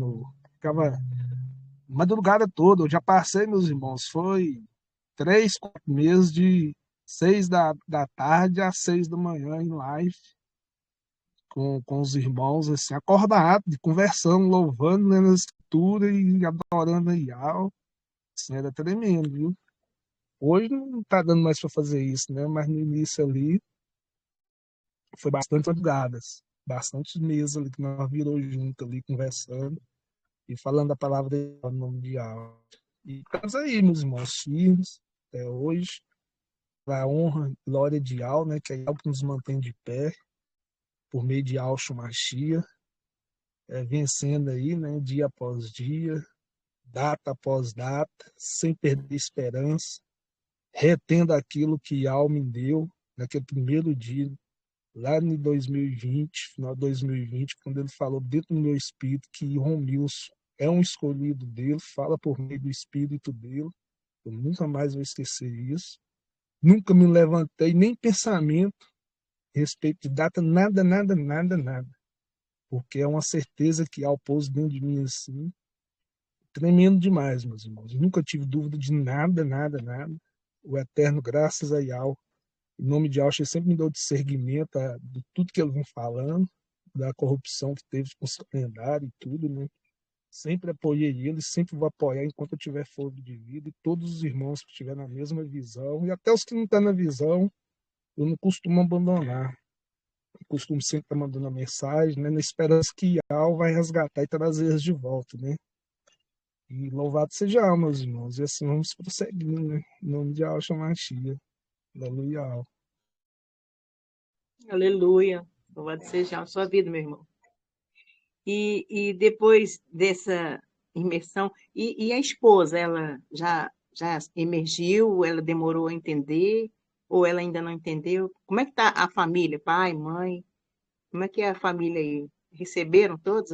ficava madrugada toda, eu já passei, meus irmãos, foi 3, 4 meses de 6 da tarde às 6 da manhã em live com os irmãos, assim, acordado, conversando, louvando, lendo a escritura e adorando a Yahweh. Assim, era tremendo, viu? Hoje não tá dando mais para fazer isso, né? Mas no início ali foi bastante madrugadas, bastante meses ali que nós virou junto ali, conversando e falando a palavra de no nome de Yahweh. E estamos aí, meus irmãos, firmes, até hoje, para a honra e glória de Yahweh, né? Que é Yahweh que nos mantém de pé, por meio de Yahshua Mashiach, vencendo aí, né? Dia após dia, data após data, sem perder esperança, retendo aquilo que Yahweh me deu naquele primeiro dia, lá em 2020, final de 2020, quando ele falou dentro do meu espírito que Romilson é um escolhido dele, fala por meio do espírito dele. Eu nunca mais vou esquecer isso. Nunca me levantei, nem pensamento respeito de data, nada, nada, nada, nada. Porque é uma certeza que há o pouso dentro de mim assim, tremendo demais, meus irmãos. Nunca tive dúvida de nada, nada, nada. O eterno, graças a Yahweh, em nome de Yahweh, sempre me deu discernimento de tudo que ele vem falando, da corrupção que teve com o calendário e tudo, né? Sempre apoiei ele, sempre vou apoiar enquanto eu tiver fogo de vida, e todos os irmãos que estiverem na mesma visão, e até os que não estão na visão, eu não costumo abandonar. Eu costumo sempre estar mandando a mensagem, né? Na esperança que Yahweh vai resgatar e trazer eles de volta, né? E louvado seja Yahweh, meus irmãos. E assim vamos prosseguindo, né? Em nome de Yahweh Shemashia. Aleluia. Aleluia. Louvado seja a sua vida, meu irmão. E depois dessa imersão, e a esposa, ela já emergiu, ela demorou a entender, ou ela ainda não entendeu? Como é que está a família, pai, mãe? Como é que é a família aí? Receberam todos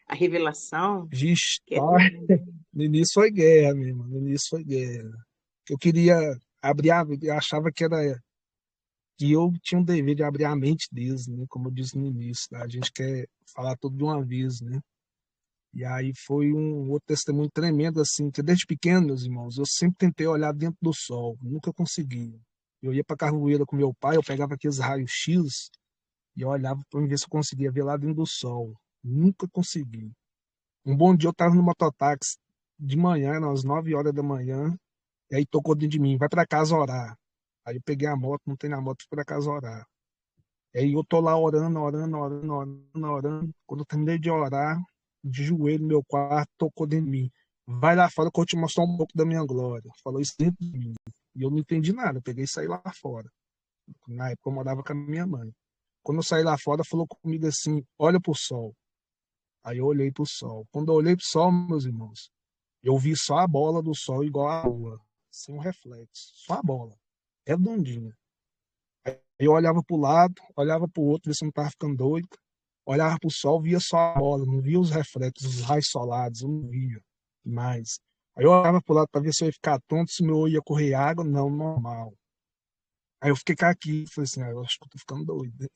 a revelação? Vixe, Que é tá. tudo. No início foi guerra, meu irmão. No início foi guerra. Eu queria abrir eu achava que eu tinha um dever de abrir a mente deles, né? Como eu disse no início, tá? A gente quer falar tudo de uma vez, né? E aí foi um outro testemunho tremendo, assim, que desde pequeno, meus irmãos, eu sempre tentei olhar dentro do sol, nunca consegui. Eu ia para Cachoeira com meu pai, eu pegava aqueles raios-x e eu olhava para ver se eu conseguia ver lá dentro do sol. Nunca consegui. Um bom dia eu estava no mototáxi de manhã, às 9 horas da manhã, e aí tocou dentro de mim, vai para casa orar. Aí eu peguei a moto, não tem na moto, fui para casa orar. E aí eu tô lá orando, orando, orando, orando, orando. Quando eu terminei de orar, de joelho no meu quarto, tocou dentro de mim. Vai lá fora que eu vou te mostrar um pouco da minha glória. Falou isso dentro de mim. E eu não entendi nada, eu peguei e saí lá fora. Na época eu morava com a minha mãe. Quando eu saí lá fora, falou comigo assim: olha pro sol. Aí eu olhei pro sol. Quando eu olhei pro sol, meus irmãos, eu vi só a bola do sol igual a lua, sem um reflexo. Só a bola, redondinha. Aí eu olhava pro lado, olhava pro outro, ver se eu não tava ficando doido. Olhava pro sol, via só a bola, não via os reflexos, os raios solares, eu não via mais. Aí eu olhava pro lado para ver se eu ia ficar tonto, se meu olho ia correr água, não, normal. Aí eu fiquei aqui, falei assim: eu acho que eu tô ficando doido, né?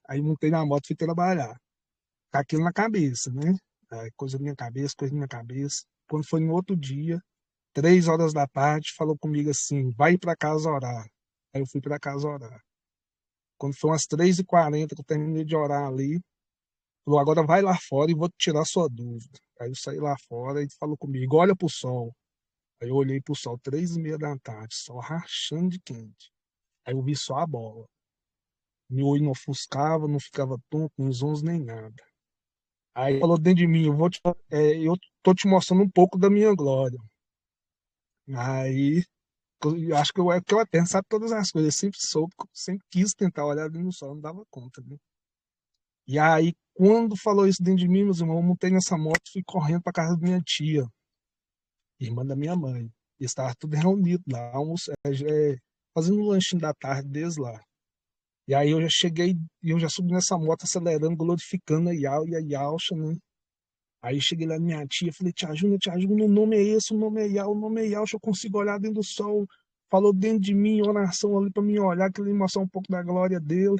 Aí montei na moto e fui trabalhar. Com aquilo na cabeça, né? Aí, coisa na minha cabeça, coisa na minha cabeça. Quando foi no outro dia, 3 horas da tarde, falou comigo assim: vai para casa orar. Aí eu fui para casa orar. Quando foi umas 3h40 que eu terminei de orar ali, falou: agora vai lá fora e vou te tirar sua dúvida. Aí eu saí lá fora e falou comigo: olha pro sol. Aí eu olhei pro sol, 3h30 da tarde, sol rachando de quente. Aí eu vi só a bola. Meu olho não ofuscava, não ficava tonto, nem zonzo, nem nada. Aí falou dentro de mim: eu tô te mostrando um pouco da minha glória. Aí eu acho que que eu até sabe todas as coisas. Eu sempre soube, sempre quis tentar olhar dentro do sol, não dava conta, né? E aí, quando falou isso dentro de mim, meus irmãos, eu montei nessa moto e fui correndo para casa da minha tia, irmã da minha mãe. E estava tudo reunido lá, fazendo um lanchinho da tarde deles lá. E aí eu já cheguei, e eu já subi nessa moto acelerando, glorificando a Yahweh e a Yalcha, né? Aí cheguei lá na minha tia, falei: tia Juna, o nome é esse, o nome é Yahweh, o nome é Yalcha, eu consigo olhar dentro do sol. Falou dentro de mim, oração ali para mim olhar, que ele mostrar um pouco da glória dele.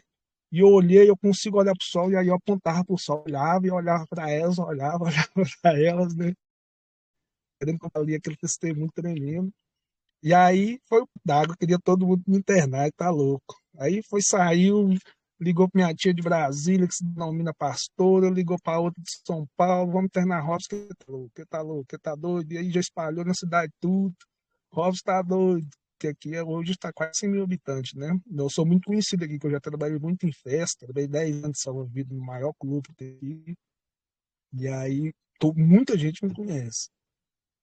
E eu olhei, eu consigo olhar para o sol, e aí eu apontava para o sol, olhava e olhava para elas, olhava, olhava para elas, né? Querendo que eu ali aquele testemunho tremendo. E aí foi o d'água, queria todo mundo me internar, tá louco. Aí foi, saiu, ligou para minha tia de Brasília, que se denomina pastora, ligou para outra de São Paulo: vamos internar Robson, que tá louco, que tá louco, que tá doido. E aí já espalhou na cidade tudo. Robson tá doido, que aqui hoje está quase 100 mil habitantes, né? Eu sou muito conhecido aqui, que eu já trabalhei muito em festa, trabalhei 10 anos de salva-vida no maior clube que tem aqui. E aí muita gente me conhece.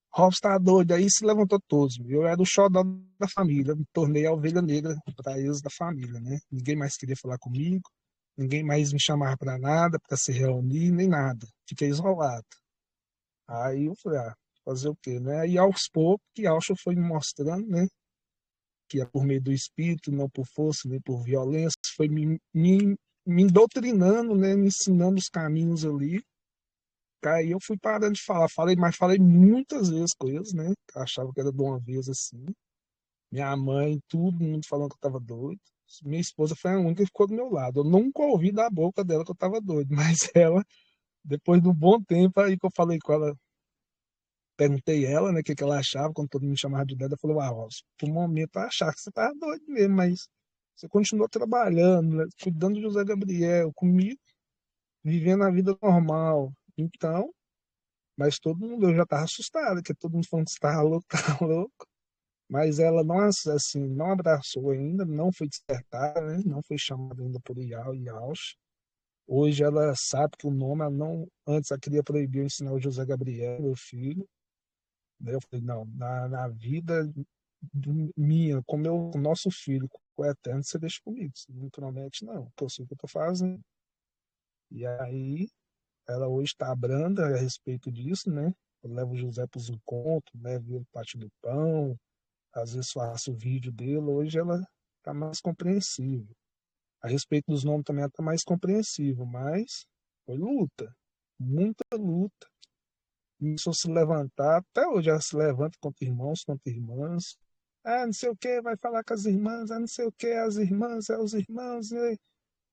Robson tá doido, aí se levantou todos. Eu era o xodó da família, me tornei a ovelha negra para eles da família, né? Ninguém mais queria falar comigo, ninguém mais me chamava para nada, para se reunir, nem nada. Fiquei isolado. Aí eu falei: fazer o quê, né? E aos poucos, que Alcha foi me mostrando, né? Que é por meio do espírito, não por força, nem por violência, foi me doutrinando, né? Me ensinando os caminhos ali. Aí eu fui parando de falar, mas falei muitas vezes coisas, né? Eu achava que era de uma vez assim. Minha mãe, todo mundo falando que eu tava doido. Minha esposa foi a única que ficou do meu lado. Eu nunca ouvi da boca dela que eu tava doido, mas ela, depois de um bom tempo, aí que eu falei com ela, perguntei ela, né, o que que ela achava, quando todo mundo me chamava de doido, ela falou, Rosa, por um momento eu achava que você tava doido mesmo, mas você continuou trabalhando, né, cuidando de José Gabriel, comigo, vivendo a vida normal. Então, mas todo mundo, eu já tava assustado, que todo mundo falando que você tava louco, tava louco. Mas ela não, assim, não abraçou ainda, não foi despertada, né? Não foi chamada ainda por Iau e Yauch. Hoje ela sabe que o nome, ela não, antes ela queria proibir eu ensinar o José Gabriel, meu filho. Daí eu falei, não, na vida minha, com com o nosso filho, com o eterno, você deixa comigo. Você não promete, não, porque eu sei o que eu tô fazendo. E aí, ela hoje está branda a respeito disso, né? Eu levo o José para os encontros, levo ele para parte do pão, às vezes faço o vídeo dele. Hoje ela está mais compreensível. A respeito dos nomes também ela está mais compreensível, mas foi luta, muita luta. Começou a se levantar, até hoje ela se levanta contra irmãos, contra irmãs. Ah, não sei o que, vai falar com as irmãs, ah, não sei o que, as irmãs, os irmãos,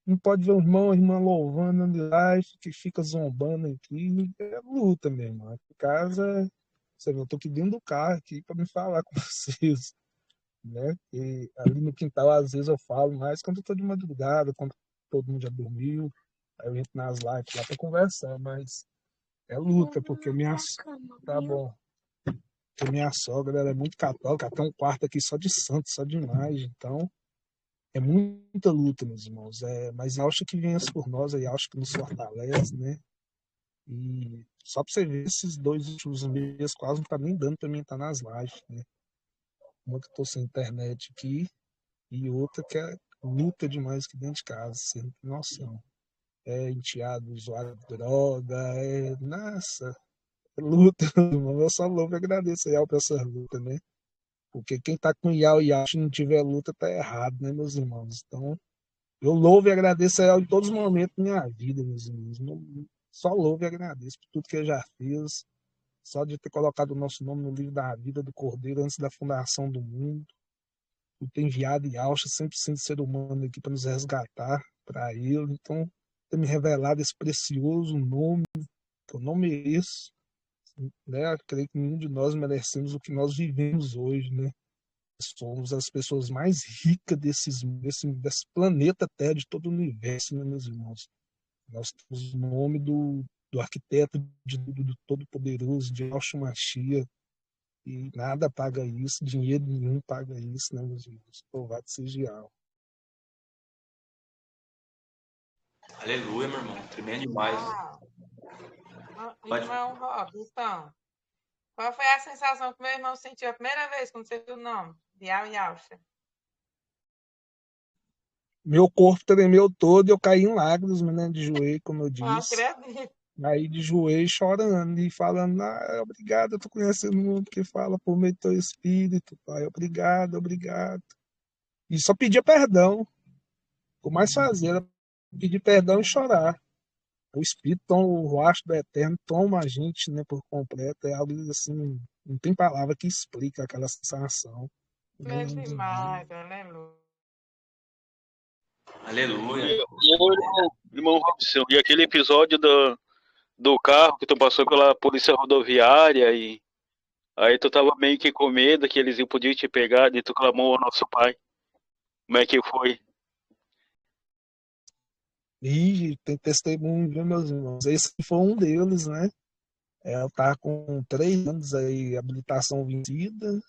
não pode ver o irmão, a irmã louvando de live, que fica zombando aqui. É luta mesmo. Aqui em casa, você vê, eu tô aqui dentro do carro aqui para me falar com vocês, né? E ali no quintal, às vezes eu falo mais quando eu tô de madrugada, quando todo mundo já dormiu. Aí eu entro nas lives lá para conversar, mas é luta, porque minha. Tá bom. Porque minha sogra, ela é muito católica, tem um quarto aqui só de santo, só de imagem, então é muita luta, meus irmãos. Mas acho que venha por nós aí, acho que nos fortalece, né? E só para você ver, esses 2 últimos meses quase não tá nem dando para mim estar nas lives, né? Uma que eu tô sem internet aqui e outra que é luta demais aqui dentro de casa, você não tem noção. É enteado, usuário de droga, nossa, é luta, irmão. Eu só louvo e agradeço aí por essa luta, né? Porque quem tá com Iau e Yash e não tiver luta tá errado, né, meus irmãos? Então, eu louvo e agradeço a ela em todos os momentos da minha vida, meus irmãos. Só louvo e agradeço por tudo que eu já fiz. Só de ter colocado o nosso nome no livro da vida do Cordeiro antes da fundação do mundo. Por ter enviado Yaucha, 100% ser humano aqui para nos resgatar para ele. Então, ter me revelado esse precioso nome que eu não mereço. Né? Eu creio que nenhum de nós merecemos o que nós vivemos hoje, né? Somos as pessoas mais ricas desse planeta Terra, de todo o universo, né, meus irmãos? Nós temos o nome do arquiteto de tudo, do Todo-Poderoso, de Yahshua Mashiach, e nada paga isso, dinheiro nenhum paga isso, né, meus irmãos? Louvado seja Yahweh. Aleluia, meu irmão. Tremendo demais. Pode. Irmão Rob, então, qual foi a sensação que meu irmão sentiu a primeira vez quando você viu o nome? Yau Yausha. Meu corpo tremeu todo e eu caí em lágrimas, né, de joelho, como eu Ah, disse. acredito. Aí de joelho chorando e falando, obrigado, eu tô conhecendo o mundo que fala por meio do teu espírito, pai, obrigado, obrigado. E só pedia perdão, o mais fazer era pedir perdão e chorar. O espírito, o rosto do eterno toma a gente, né, por completo, é algo assim, não tem palavra que explica aquela sensação. É demais, aleluia. Aleluia. Irmão Robson, e aquele episódio do carro que tu passou pela polícia rodoviária e aí tu tava meio que com medo que eles podiam te pegar e tu clamou ao nosso pai. Como é que foi? E tem testemunho, viu, meus irmãos? Esse foi um deles, né? Eu tava com 3 anos aí, habilitação vencida,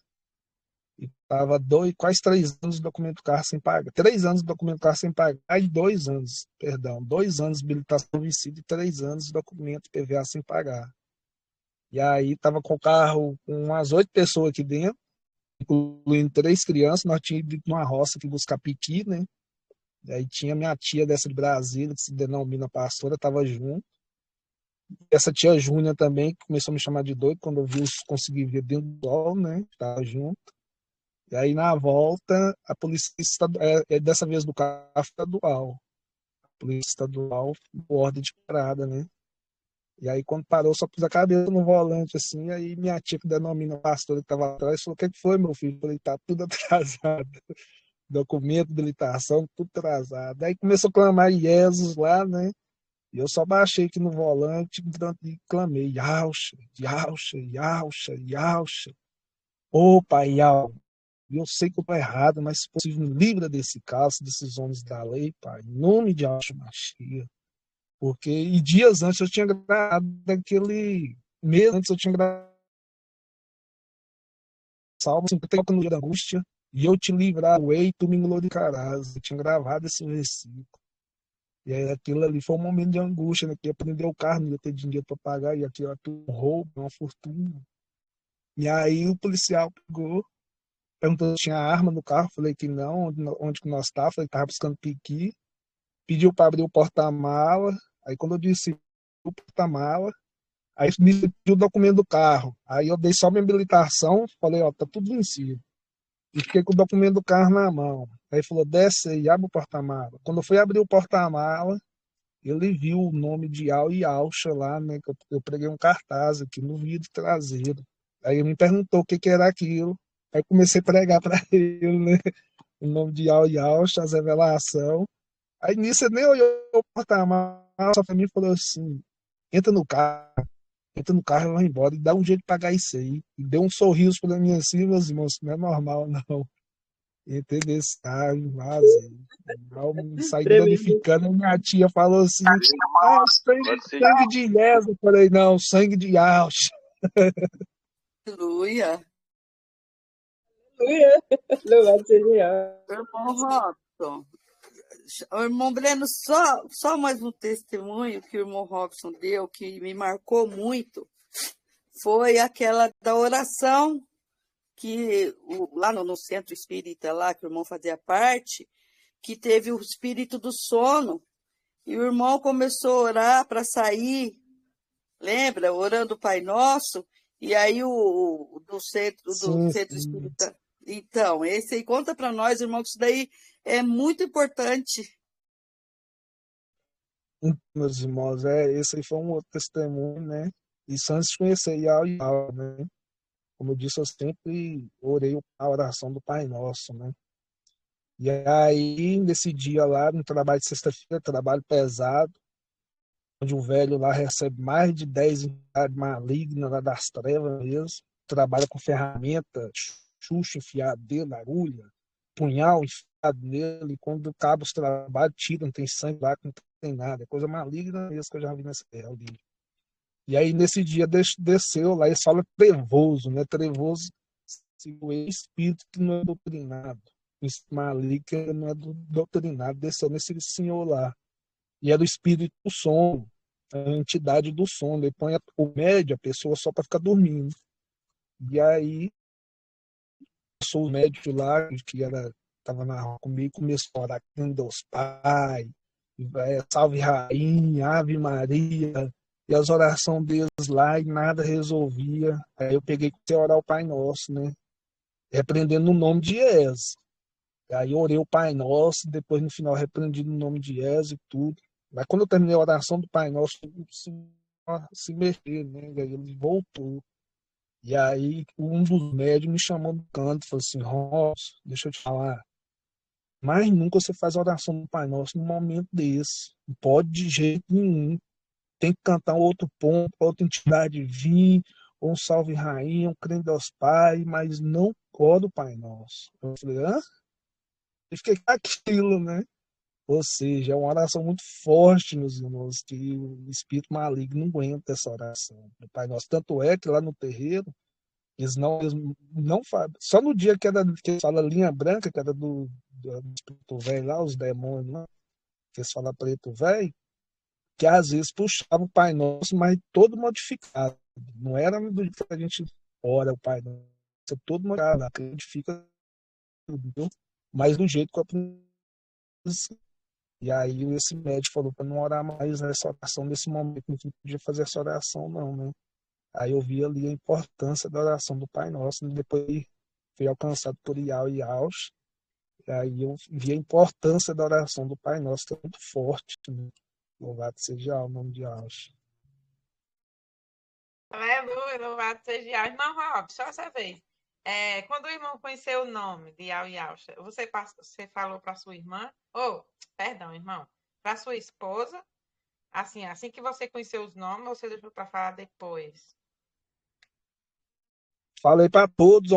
e tava quase 3 anos de documento do carro sem pagar. 3 anos de documento do carro sem pagar e 2 anos, perdão, 2 anos de habilitação vencida e 3 anos de documento PVA sem pagar. E aí tava com o carro com umas 8 pessoas aqui dentro, incluindo 3 crianças. Nós tínhamos ido numa roça aqui buscar piqui, né? E aí tinha minha tia dessa de Brasília, que se denomina pastora, tava junto. Essa tia Júnia também, que começou a me chamar de doido quando eu consegui ver dentro do sol, né? Tava junto. E aí na volta, a polícia estadual, dessa vez do carro estadual. A polícia estadual, ordem de parada, né? E aí quando parou, só pus a cabeça no volante, assim, aí minha tia, que denomina a pastora que tava atrás, falou, o que foi, meu filho? Eu falei, tá tudo atrasado. documento, habilitação, tudo atrasado. Aí começou a clamar Jesus lá, né? E eu só baixei aqui no volante e clamei, Yaucha, Yaucha, Yaucha, Yaucha. Ô, Pai Yau, eu sei que eu estou errado, mas se possível, me livra desse caso, desses homens da lei, Pai, em nome de Yaucha Mashiach. Porque, e dias antes eu tinha gravado daquele mês antes eu tinha gravado Salmo 50 no dia da angústia, e eu te livrarei, tu me glorificarás. Eu tinha gravado esse versículo. E aí aquilo ali foi um momento de angústia, né? Que ia prender o carro, não ia ter dinheiro para pagar, e aquilo era um roubo, uma fortuna. E aí o policial pegou, perguntou se tinha arma no carro, falei que não, onde que nós estávamos, falei que estava buscando piqui, pediu para abrir o porta-mala, aí quando eu disse o porta-mala, aí me pediu o documento do carro, aí eu dei só minha habilitação, falei, ó, tá tudo vencido. E fiquei com o documento do carro na mão. Aí falou, desce aí, abre o porta-mala. Quando eu fui abrir o porta-mala, ele viu o nome de Al e Alcha lá, né? Que eu preguei um cartaz aqui no vidro traseiro. Aí ele me perguntou o que que era aquilo. Aí comecei a pregar para ele, né? O nome de Al e Alcha, as revelações. Aí nisso ele nem olhou o porta-mala, só para mim e falou assim: entra no carro, e vai embora e dá um jeito de pagar isso aí. E deu um sorriso para mim assim, meus irmãos, não é normal, não. Entrei nesse carro, vazei. Saí Tremendo. glorificando. Minha tia falou assim: ah, Pode ser. sangue de Jesus. Eu falei: não, sangue de Alcha. Aleluia. Louvado seja Irmão Robson, o irmão Breno, só mais um testemunho que o irmão Robson deu, que me marcou muito, foi aquela da oração que lá no centro espírita, lá que o irmão fazia parte, que teve o espírito do sono, e o irmão começou a orar para sair, lembra? Orando o Pai Nosso, e aí do centro Sim, espírita. Então, esse aí, conta para nós, irmão, que isso daí é muito importante. meus irmãos, esse aí foi um outro testemunho, né? Isso antes de conhecer Yau e Yau, né? Como eu disse, eu sempre orei a oração do Pai Nosso, né? E aí, nesse dia lá, no trabalho de sexta-feira, trabalho pesado, onde o velho lá recebe mais de 10 entidades malignas lá das trevas mesmo, trabalha com ferramenta, chucho enfiado dele, agulha, punhal enfiado nele, e quando acaba os trabalhos, tira, não tem sangue lá, não tem nada, é coisa maligna mesmo que eu já vi nessa terra ali. E aí, nesse dia, desceu lá, eles falam trevoso, né? Trevoso, o espírito que não é doutrinado, o espírito maligno que não é doutrinado, desceu nesse senhor lá. E era o espírito do sono, a entidade do sono. Ele põe o médio, a pessoa só para ficar dormindo. E aí, passou o médico lá, que estava na rua comigo, começou a orar, Deus Pai, salve Rainha, Ave Maria, e as orações deles lá, e nada resolvia. Aí eu peguei que orar o Pai Nosso, né? Repreendendo no nome de Jesus. Aí eu orei o Pai Nosso, depois no final repreendi no nome de Jesus e tudo. Mas quando eu terminei a oração do Pai Nosso, se mexer, né? E aí ele voltou. E aí um dos médios me chamou no canto e falou assim: Robson, deixa eu te falar. Mas nunca você faz a oração do Pai Nosso num momento desse. Não pode de jeito nenhum. Tem que cantar um outro ponto, outra entidade vir, ou um salve rainha, um crente aos pais, mas não ora o Pai Nosso. Eu falei: hã? E fiquei com aquilo, né? Ou seja, é uma oração muito forte, meus irmãos, que o espírito maligno não aguenta essa oração do Pai Nosso. Tanto é que lá no terreiro, eles não fazem. Só no dia que eles falam linha branca, que era do espírito velho lá, os demônios lá, que eles falam preto velho, que às vezes puxava o Pai Nosso, mas todo modificado. Não era do jeito que a gente ora o Pai Nosso, é todo modificado, que modifica tudo, mas do jeito que eu aprendi. E aí esse médico falou para não orar mais nessa oração nesse momento, não podia fazer essa oração não, né? Aí eu vi ali a importância da oração do Pai Nosso, e depois fui alcançado por Iau e Aus, e aí eu vi a importância da oração do Pai Nosso, que é muito forte, né? Louvado seja o nome de Aus. Aleluia, louvado seja. Irmão Rob, só essa vez. Quando o irmão conheceu o nome de Yau e Yaucha, você falou para sua irmã, perdão, irmão, para sua esposa, assim que você conheceu os nomes, você deixou para falar depois? Falei para todos,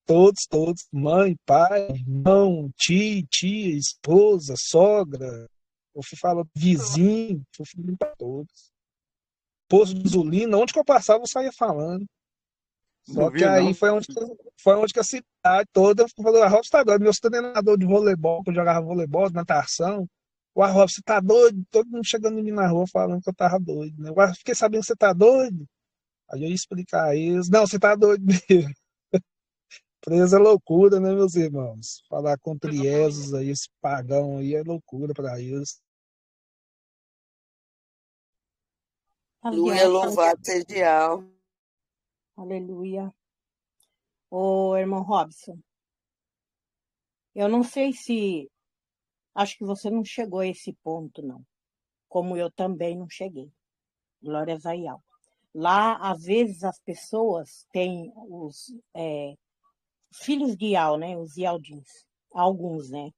todos, mãe, pai, irmão, tio, tia, esposa, sogra. Eu fui falando vizinho, fui falando para todos. Posto de gasolina, onde que eu passava, eu saía falando. Não Só que viu, não? aí foi onde que a cidade toda falou: a Robson tá doido. Meu treinador de voleibol, que eu jogava voleibol, natação. O Robson, você tá doido? Todo mundo chegando em mim na rua falando que eu tava doido. Né? Eu fiquei sabendo que você tá doido. Aí eu ia explicar a eles: não, você tá doido mesmo. Preso é loucura, né, meus irmãos? Falar contra Jesus aí, esse pagão aí, é loucura para eles. Aleluia, louvado seja o. Aleluia. Ô, irmão Robson, eu não sei se... Acho que você não chegou a esse ponto, não. Como eu também não cheguei. Glórias a Yahweh. Lá, às vezes, as pessoas têm os filhos de Yahweh, né? Os Yaldins. Alguns, né?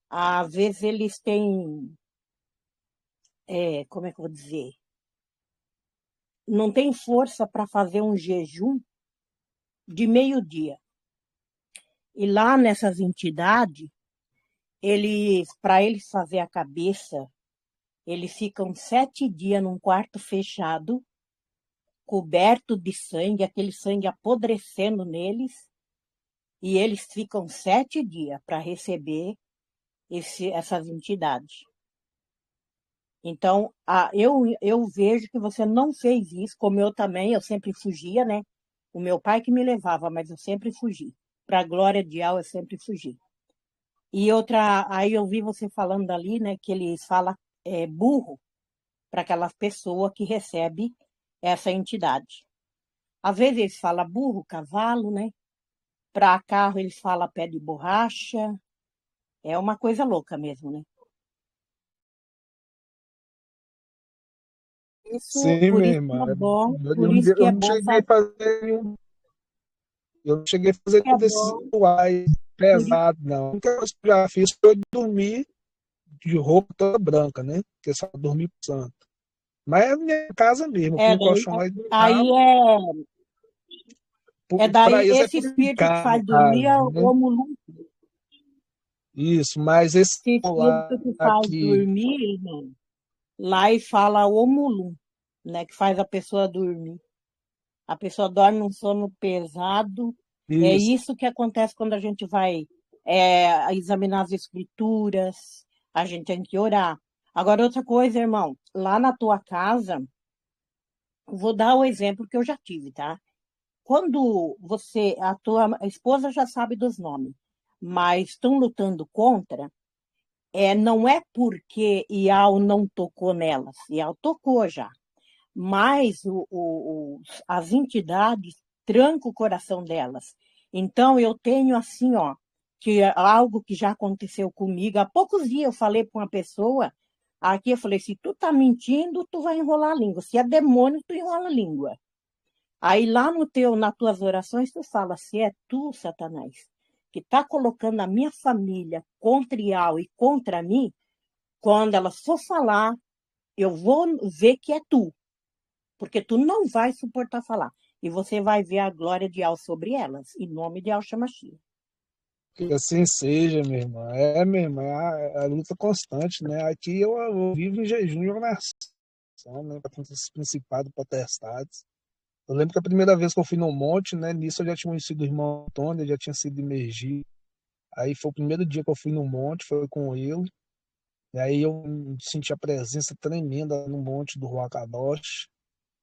Às vezes, eles têm... como é que eu vou dizer? Não tem força para fazer um jejum de meio-dia. E lá nessas entidades, para eles fazer a cabeça, eles ficam 7 dias num quarto fechado, coberto de sangue, aquele sangue apodrecendo neles, e eles ficam 7 dias para receber essas entidades. Então, eu vejo que você não fez isso, como eu também, eu sempre fugia, né? O meu pai que me levava, mas eu sempre fugi. Para a glória de Deus, eu sempre fugi. E outra, aí eu vi você falando ali, né, que eles falam burro para aquelas pessoas que recebem essa entidade. Às vezes eles falam burro, cavalo, né? Para carro eles falam pé de borracha. É uma coisa louca mesmo, né? Sim, Por minha isso que irmã. é bom, Eu, por eu, isso que eu é não bom cheguei a fazer, fazer nenhum. Eu não cheguei a fazer é nenhum desses bom, rituais por isso, pesados, não. A única coisa que eu já fiz foi dormir de roupa toda branca, né? Porque só dormir pro santo. Mas é a minha casa mesmo, eu punho o colchão lá e aí deitava. Para daí eles é esse espírito que purificar, no faz dormir caso, é né? o Omulu. Isso, mas esse Esse lá espírito que faz aqui, dormir, irmão, lá e fala Omulu, né? Que faz a pessoa dormir. A pessoa dorme um sono pesado. É isso, isso que acontece quando a gente vai examinar as escrituras, a gente tem que orar. Agora, outra coisa, irmão, lá na tua casa, vou dar o exemplo que eu já tive, tá? Quando a tua esposa já sabe dos nomes, mas estão lutando contra, não é porque Ial não tocou nelas, Ial tocou já, mas as entidades trancam o coração delas. Então, eu tenho assim, ó, que é algo que já aconteceu comigo. Há poucos dias eu falei para uma pessoa, aqui eu falei, se tu tá mentindo, tu vai enrolar a língua. Se é demônio, tu enrola a língua. Aí lá nas tuas orações, tu fala, se é tu, Satanás, que tá colocando a minha família contra Ial e contra mim, quando ela for falar, eu vou ver que é tu, porque tu não vai suportar falar. E você vai ver a glória de Al sobre elas, em nome de Al Shamashia. que assim seja, minha irmã. É, minha irmã, a luta constante, né? Aqui eu vivo em jejum e oração, né? Contra esses principados potestades. Eu lembro que a primeira vez que eu fui no monte, né? Nisso eu já tinha conhecido o irmão Antônio, eu já tinha sido imergido. Aí foi o primeiro dia que eu fui no monte, foi com ele. E aí eu senti a presença tremenda no monte do Ruacadoche.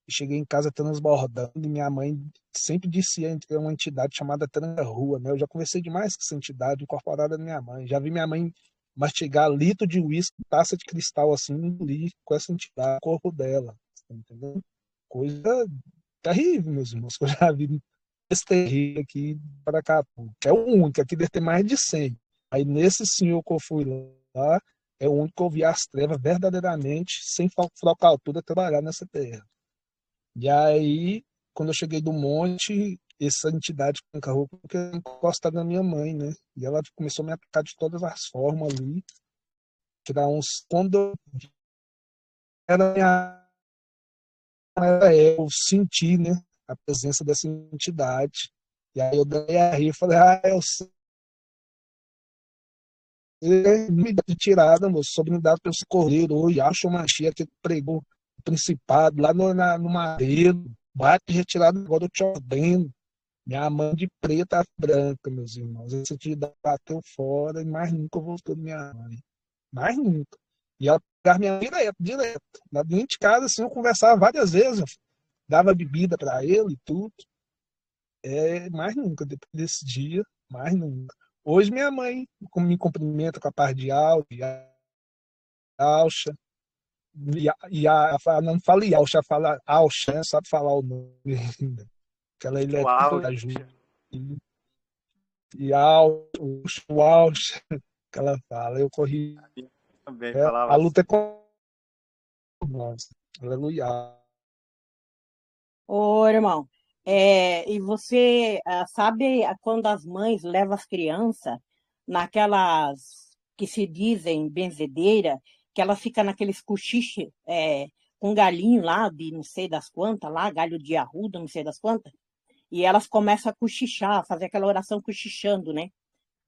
Cheguei em casa transbordando e minha mãe sempre disse que é uma entidade chamada Tranca-Rua, né? Eu já conversei demais com essa entidade incorporada na minha mãe. Já vi minha mãe mastigar litro de uísque, taça de cristal assim, engolir com essa entidade, no corpo dela. Tá entendendo? Coisa terrível, meus irmãos, que eu já vi esse terrível aqui para cá. É o único, aqui deve ter mais de 100. Aí nesse senhor que eu fui lá, é o único que eu vi as trevas verdadeiramente, sem falcatrua, trabalhar nessa terra. E aí quando eu cheguei do monte, essa entidade com carro porque encosta na minha mãe, né? E ela começou a me atacar de todas as formas ali. Quando eu era eu senti, né, a presença dessa entidade. E aí eu dei a rir e falei, eu sei, me dá de tirada, moço, sobre me dar pelo cordeiro, hoje, acho uma chia que pregou o principado lá no madeiro, bate retirada, agora eu te ordeno. Minha mãe de preta a branca, meus irmãos. Essa entidade bateu fora e mais nunca voltou minha mãe. Mais nunca. E ela pegava minha mãe direto. Lá dentro de casa, assim, eu conversava várias vezes, eu dava bebida para ele e tudo. Mais nunca, depois desse dia, mais nunca. Hoje minha mãe me cumprimenta com a paz de Alcha, não fala Alcha, fala Alcha, né? Sabe falar o nome ainda. Que ela é Uau. tudo ajuda. E Alcha, que ela fala, eu corri. Também falava A assim. luta é com nós. Aleluia. Ô, irmão, e você sabe quando as mães levam as crianças naquelas que se dizem benzedeira, que ela fica naqueles cochiche com galinho lá, de não sei das quantas, lá, galho de arruda, não sei das quantas, e elas começam a cochichar, fazer aquela oração cochichando, né?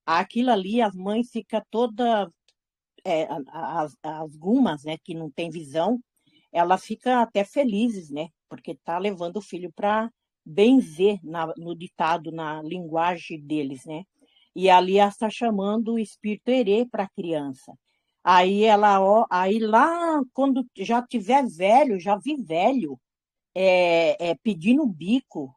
Aquilo ali, as mães ficam todas, as gumas, né, que não tem visão, elas ficam até felizes, né? Porque tá levando o filho para benzer no ditado, na linguagem deles, né? E ali ela está chamando o espírito herê para a criança. Aí aí lá, quando já tiver velho, já vi velho, pedindo bico,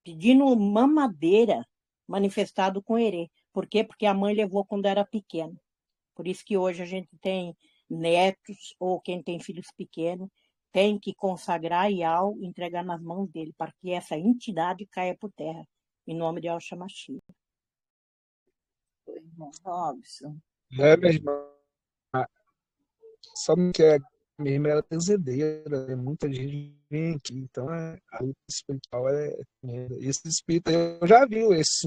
pedindo mamadeira, manifestado com herê. Por quê? Porque a mãe levou quando era pequeno. Por isso que hoje a gente tem netos, ou quem tem filhos pequenos, tem que consagrar Iau, entregar nas mãos dele, para que essa entidade caia por terra, em nome de Yahshua Mashiach. Irmão Robson. Minha irmã, só que minha irmã era benzedeira, muita gente vem aqui, então a luta espiritual esse espírito eu já vi esse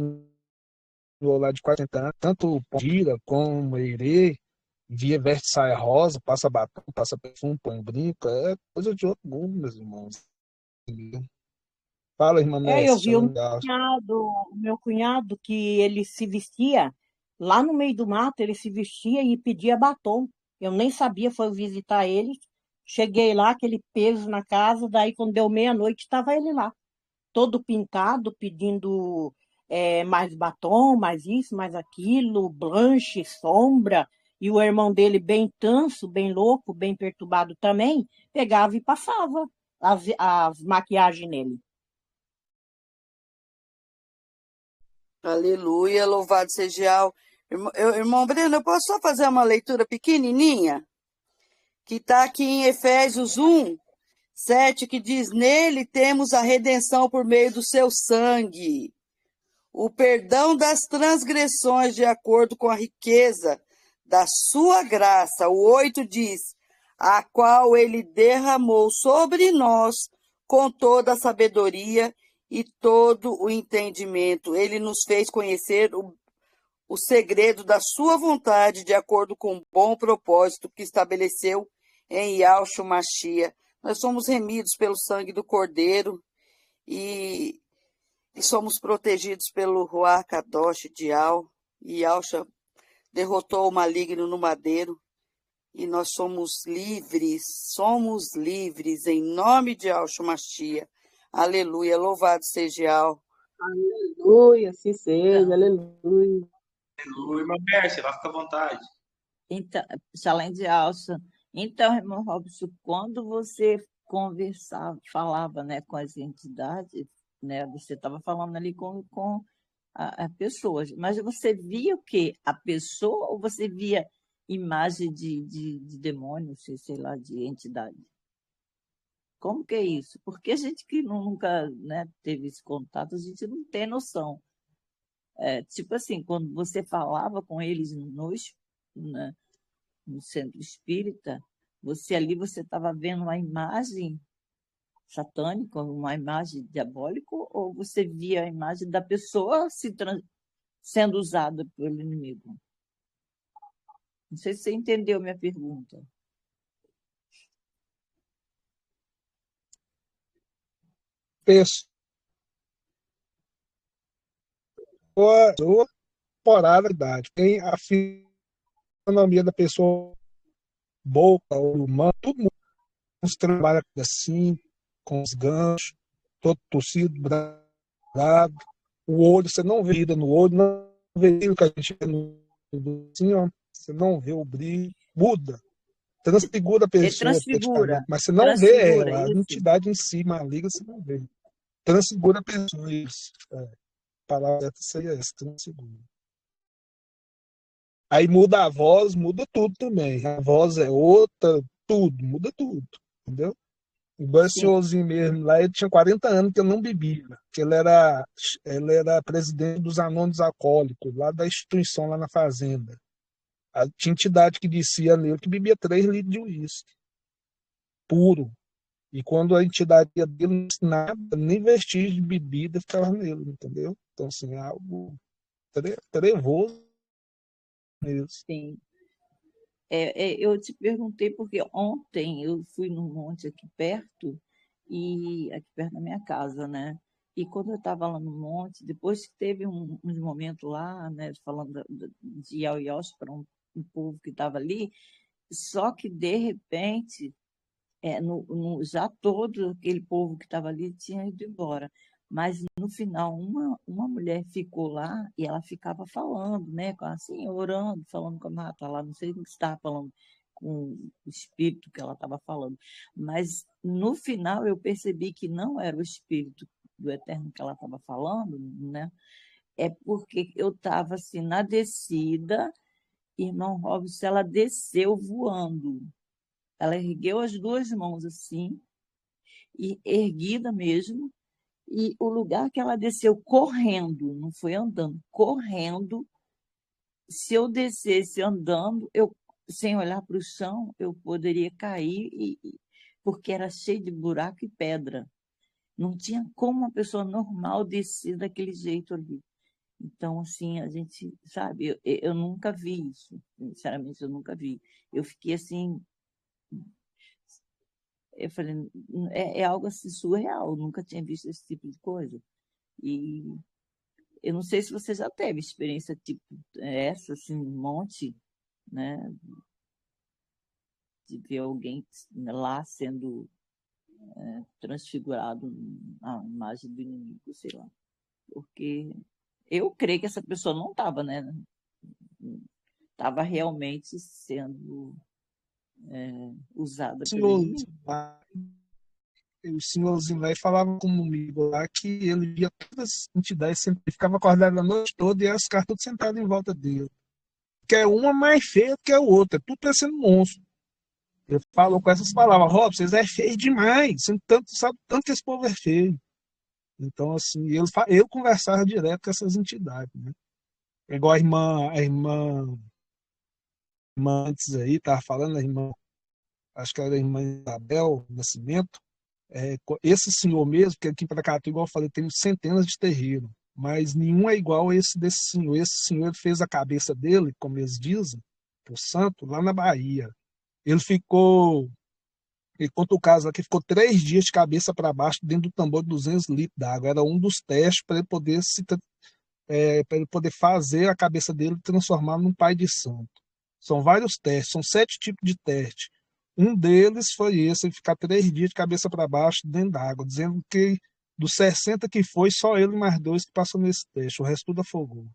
senhor lá de 40 anos, tanto Gira como Herê, via veste saia rosa, passa batom, passa perfume, põe brinco, é coisa de outro mundo, meus irmãos. Fala, irmã Eu Messi, vi o meu cunhado que ele se vestia, lá no meio do mato, ele se vestia e pedia batom. Eu nem sabia, foi visitar ele. Cheguei lá, aquele peso na casa, daí quando deu meia-noite, estava ele lá, todo pintado, pedindo mais batom, mais isso, mais aquilo, blanche, sombra. E o irmão dele, bem tanso, bem louco, bem perturbado também, pegava e passava as maquiagens nele. Aleluia, louvado seja o irmão Breno, eu posso só fazer uma leitura pequenininha? Que está aqui em Efésios 1, 7, que diz, nele temos a redenção por meio do seu sangue, o perdão das transgressões de acordo com a riqueza da sua graça. O 8 diz, a qual ele derramou sobre nós com toda a sabedoria e todo o entendimento. Ele nos fez conhecer o segredo da sua vontade de acordo com o bom propósito que estabeleceu em Yahshua Mashiach. Nós somos remidos pelo sangue do Cordeiro e somos protegidos pelo Ruach Kadosh de Yahweh. E Yahshua derrotou o maligno no madeiro e nós somos livres em nome de Yahshua Mashiach. Aleluia, louvado seja Yahweh. Aleluia, assim seja, aleluia. Aleluia, irmã Mércia, vai ficar à vontade. Então, Shalom de Alça. Então, irmão Robson, quando você conversava, falava, né, com as entidades, né, você estava falando ali com a pessoas, mas você via o quê? A pessoa ou você via imagem de demônios, sei lá, de entidade? Como que é isso? Porque a gente que nunca, né, teve esse contato, a gente não tem noção. Tipo assim, quando você falava com eles né, no centro espírita, você estava vendo uma imagem satânica, uma imagem diabólica, ou você via a imagem da pessoa sendo usada pelo inimigo? Não sei se você entendeu minha pergunta. Pessoa polaridade. Tem a fisionomia da pessoa, boca, o humano, tudo mundo. Uns trabalha assim, com os ganchos, todo torcido, bravo. O olho, você não vê vida no olho, não vê o que a gente vê no assim, ó, você não vê o brilho, muda. Transfigura a Ele pessoa praticamente, mas você não vê transfigura ela, a isso? entidade em si, maligna, você não vê. Transfigura a pessoa, isso. A palavra certa seria essa, transfigura. Aí muda a voz, muda tudo também. A voz é outra, tudo, muda tudo, entendeu? Igual esse Sim, senhorzinho mesmo lá, ele tinha 40 anos que eu não bebia. Que ele era presidente dos Anônimos Alcoólicos, lá da instituição, lá na fazenda. Tinha entidade que descia nele que bebia 3 litros de uísque, puro. E quando a entidade ia dele, nada, nem vestígio de bebida ficava nele, entendeu? Então, assim, é algo trevoso mesmo. sim. Eu te perguntei porque ontem eu fui num monte aqui perto, aqui perto da minha casa, né? E quando eu estava lá no monte, depois que teve uns momentos lá, né, falando de iauiós para um povo que estava ali, só que de repente já todo aquele povo que estava ali tinha ido embora. Mas no final, uma mulher ficou lá e ela ficava falando, né? Assim, orando, falando com a Mata lá, não sei o que estava falando com o espírito que ela estava falando. Mas no final eu percebi que não era o espírito do Eterno que ela estava falando, né? É porque eu estava assim na descida, irmão Robson, ela desceu voando. Ela ergueu as 2 mãos assim, e erguida mesmo, e o lugar que ela desceu correndo, não foi andando, correndo. Se eu descesse andando, sem olhar para o chão, eu poderia cair, porque era cheio de buraco e pedra. Não tinha como uma pessoa normal descer daquele jeito ali. Então, assim, a gente, sabe, eu nunca vi isso, sinceramente, eu nunca vi. Eu fiquei assim, eu falei, é algo assim surreal, eu nunca tinha visto esse tipo de coisa. E eu não sei se você já teve experiência tipo essa, assim, um monte, né, de ver alguém lá sendo transfigurado na imagem do inimigo, sei lá. Porque eu creio que essa pessoa não estava, né? Estava realmente sendo usada pelo inimigo. O senhorzinho lá e falava comigo lá que ele via todas as entidades, sempre ele ficava acordado a noite toda e as caras todas sentadas em volta dele. Que é uma mais feia que a outra, tudo parecendo um monstro. Ele falou com essas palavras: Rob, vocês é feio demais, você sabe tanto que esse povo é feio. Então, assim, eu conversava direto com essas entidades, né? É igual a irmã antes aí, tava falando, a irmã, acho que era a irmã Isabel Nascimento. Esse senhor mesmo, que aqui para cá, igual eu falei, tem centenas de terreiros, mas nenhum é igual a esse desse senhor. Esse senhor fez a cabeça dele, como eles dizem, o santo, lá na Bahia. Ele conta o caso aqui, ficou 3 dias de cabeça para baixo dentro do tambor de 200 litros d'água. Era um dos testes para ele poder para ele poder fazer a cabeça dele transformar num pai de santo. São vários testes, são 7 tipos de teste. Um deles foi esse, ficar 3 dias de cabeça para baixo dentro d'água, dizendo que dos 60 que foi, só ele e mais 2 que passou nesse teste, o resto tudo afogou.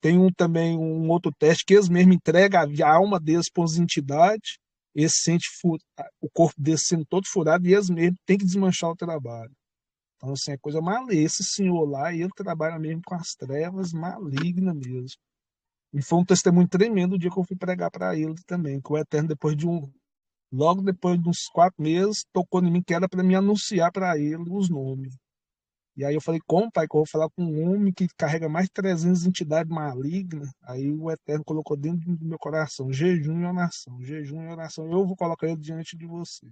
Tem também um outro teste que eles mesmos entregam a alma deles para as entidades, eles sentem o corpo deles sendo todo furado e eles mesmos têm que desmanchar o trabalho. Então, assim, é coisa maligna. Esse senhor lá, ele trabalha mesmo com as trevas malignas mesmo. E foi um testemunho tremendo o dia que eu fui pregar para ele também, que o Eterno, logo depois de uns 4 meses, tocou em mim que era para me anunciar para ele os nomes. E aí eu falei: como, pai, que eu vou falar com um homem que carrega mais de 300 entidades malignas? Aí o Eterno colocou dentro do meu coração: jejum e oração, jejum e oração. Eu vou colocar ele diante de você.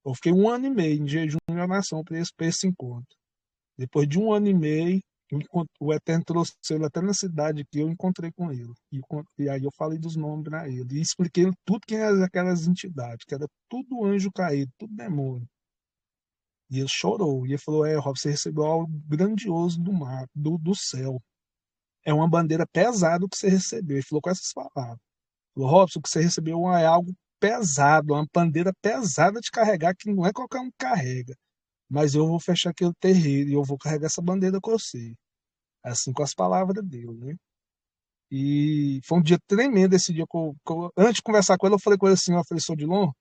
Eu fiquei 1 ano e meio em jejum e oração para esse encontro. Depois de 1 ano e meio, o Eterno trouxe ele até na cidade que eu encontrei com ele. E aí eu falei dos nomes para ele. E expliquei tudo quem eram aquelas entidades, que era tudo anjo caído, tudo demônio. E ele chorou. E ele falou: Rob, você recebeu algo grandioso do mar, do céu. É uma bandeira pesada que você recebeu. Ele falou com essas palavras. Falou: Robson, o que você recebeu é algo pesado, uma bandeira pesada de carregar, que não é qualquer um que carrega. Mas eu vou fechar aquele terreiro e eu vou carregar essa bandeira com você. Assim, com as palavras dele, né? E foi um dia tremendo esse dia. Antes de conversar com ele, eu falei com ele assim: eu falei, Sodilon,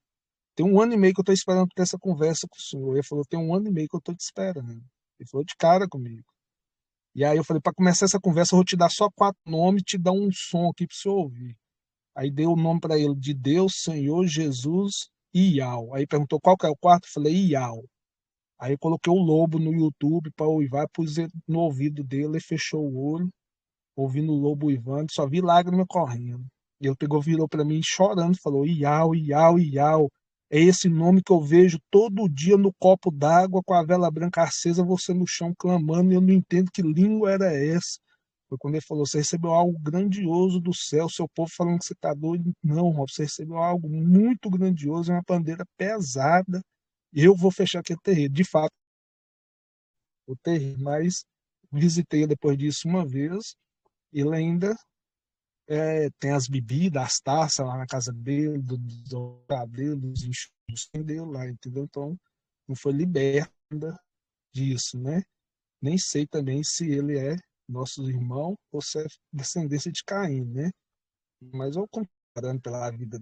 tem 1 ano e meio que eu estou esperando ter essa conversa com o senhor. Ele falou: tem 1 ano e meio que eu estou te esperando. Ele falou de cara comigo. E aí eu falei: para começar essa conversa, eu vou te dar só 4 nomes e te dar um som aqui para o senhor ouvir. Aí deu o nome para ele de Deus, Senhor, Jesus e Iau. Aí perguntou qual que é o quarto, eu falei Iau. Aí eu coloquei o lobo no YouTube para uivar, pus no ouvido dele, ele fechou o olho, ouvindo o lobo uivando, só vi lágrima correndo. E ele pegou, virou para mim chorando, falou: Iau, Iau, Iau. É esse nome que eu vejo todo dia no copo d'água com a vela branca acesa, você no chão clamando, e eu não entendo que língua era essa. Foi quando ele falou: você recebeu algo grandioso do céu, seu povo falando que você está doido. Não, Rob, você recebeu algo muito grandioso, uma bandeira pesada. Eu vou fechar aquele terreiro. De fato, o terreiro, mas visitei depois disso uma vez. Ele ainda tem as bebidas, as taças lá na casa dele, do cabelo, dos enxutos dele lá, entendeu? Então, não foi liberto ainda disso, né? Nem sei também se ele é nosso irmão ou se é descendência de Caim, né? Mas eu comparando pela vida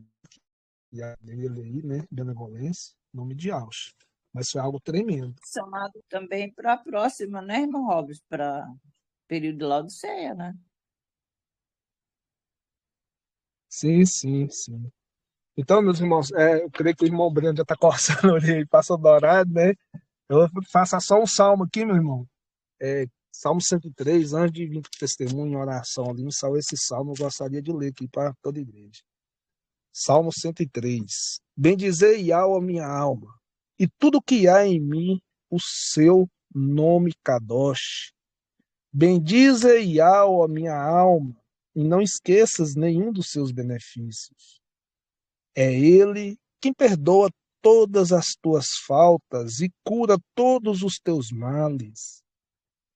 dele aí, né? Benevolência, nome de Ausch. Mas foi algo tremendo. Chamado também para a próxima, né, irmão Robes? Para período de Laodiceia, né? Sim, sim, sim. Então, meus irmãos, eu creio que o irmão Breno já está coçando a orelha e passou dourado, né? Eu faço só um salmo aqui, meu irmão. Salmo 103, antes de vir para o testemunho em oração ali, só esse salmo eu gostaria de ler aqui para toda a igreja. Salmo 103. Bendizei Yahweh a minha alma, e tudo que há em mim, o seu nome Kadosh. Bendizei Yahweh a minha alma, e não esqueças nenhum dos seus benefícios. É Ele quem perdoa todas as tuas faltas e cura todos os teus males.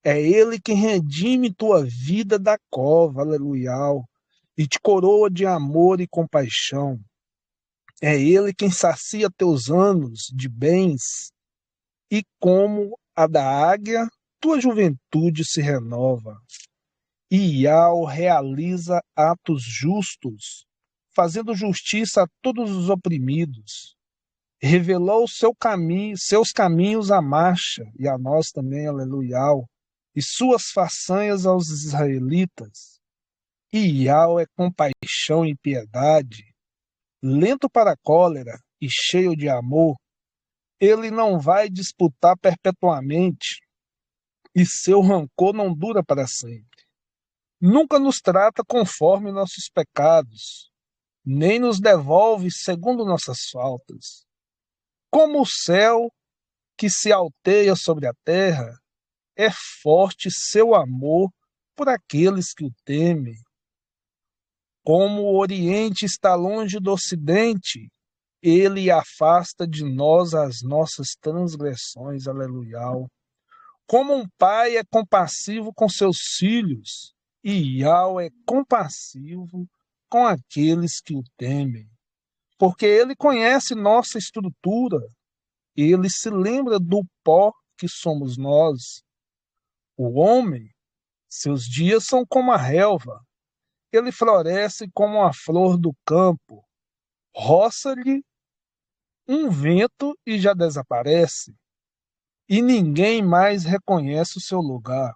É Ele quem redime tua vida da cova, aleluia, e te coroa de amor e compaixão. É Ele quem sacia teus anos de bens, e como a da águia, tua juventude se renova. E Iau realiza atos justos, fazendo justiça a todos os oprimidos. Revelou seus caminhos à marcha, e a nós também, aleluia, e suas façanhas aos israelitas. E Iau é compaixão e piedade, lento para a cólera e cheio de amor. Ele não vai disputar perpetuamente, e seu rancor não dura para sempre. Nunca nos trata conforme nossos pecados, nem nos devolve segundo nossas faltas. Como o céu que se alteia sobre a terra, é forte seu amor por aqueles que o temem. Como o Oriente está longe do Ocidente, ele afasta de nós as nossas transgressões, aleluia. Como um pai é compassivo com seus filhos, e Iau é compassivo com aqueles que o temem. Porque ele conhece nossa estrutura, ele se lembra do pó que somos nós. O homem, seus dias são como a relva, ele floresce como a flor do campo, roça-lhe um vento e já desaparece, e ninguém mais reconhece o seu lugar.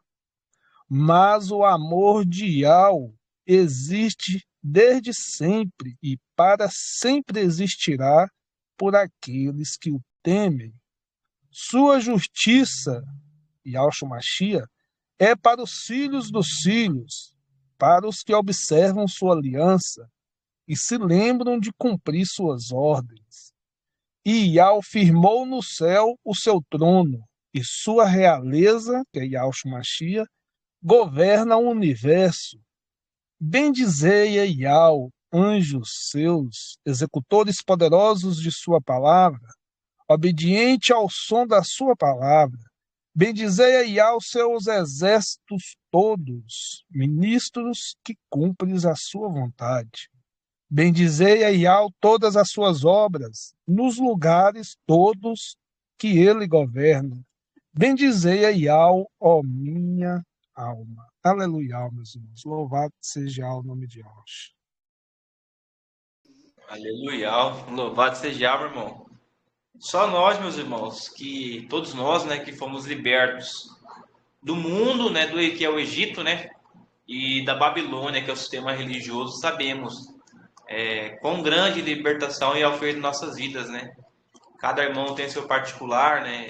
Mas o amor de Iau existe desde sempre e para sempre existirá por aqueles que o temem. Sua justiça, Yahshua Mashiach, é para os filhos dos filhos, para os que observam sua aliança e se lembram de cumprir suas ordens. E Iau firmou no céu o seu trono, e sua realeza, que é Yahushua Mashiach, governa o universo. Bendizei a Iau, anjos seus, executores poderosos de sua palavra, obediente ao som da sua palavra. Bendizei a Iau seus exércitos todos, ministros que cumpres a sua vontade. Bendizei a Iau todas as suas obras, nos lugares todos que ele governa. Bendizei a Iau, ó minha alma. Aleluia, meus irmãos. Louvado seja o nome de Deus. Aleluia. Louvado seja, meu irmão. Só nós, meus irmãos, que todos nós, né, que fomos libertos do mundo, né, que é o Egito, né, e da Babilônia, que é o sistema religioso, sabemos quão grande libertação e fez em nossas vidas, né? Cada irmão tem seu particular, né?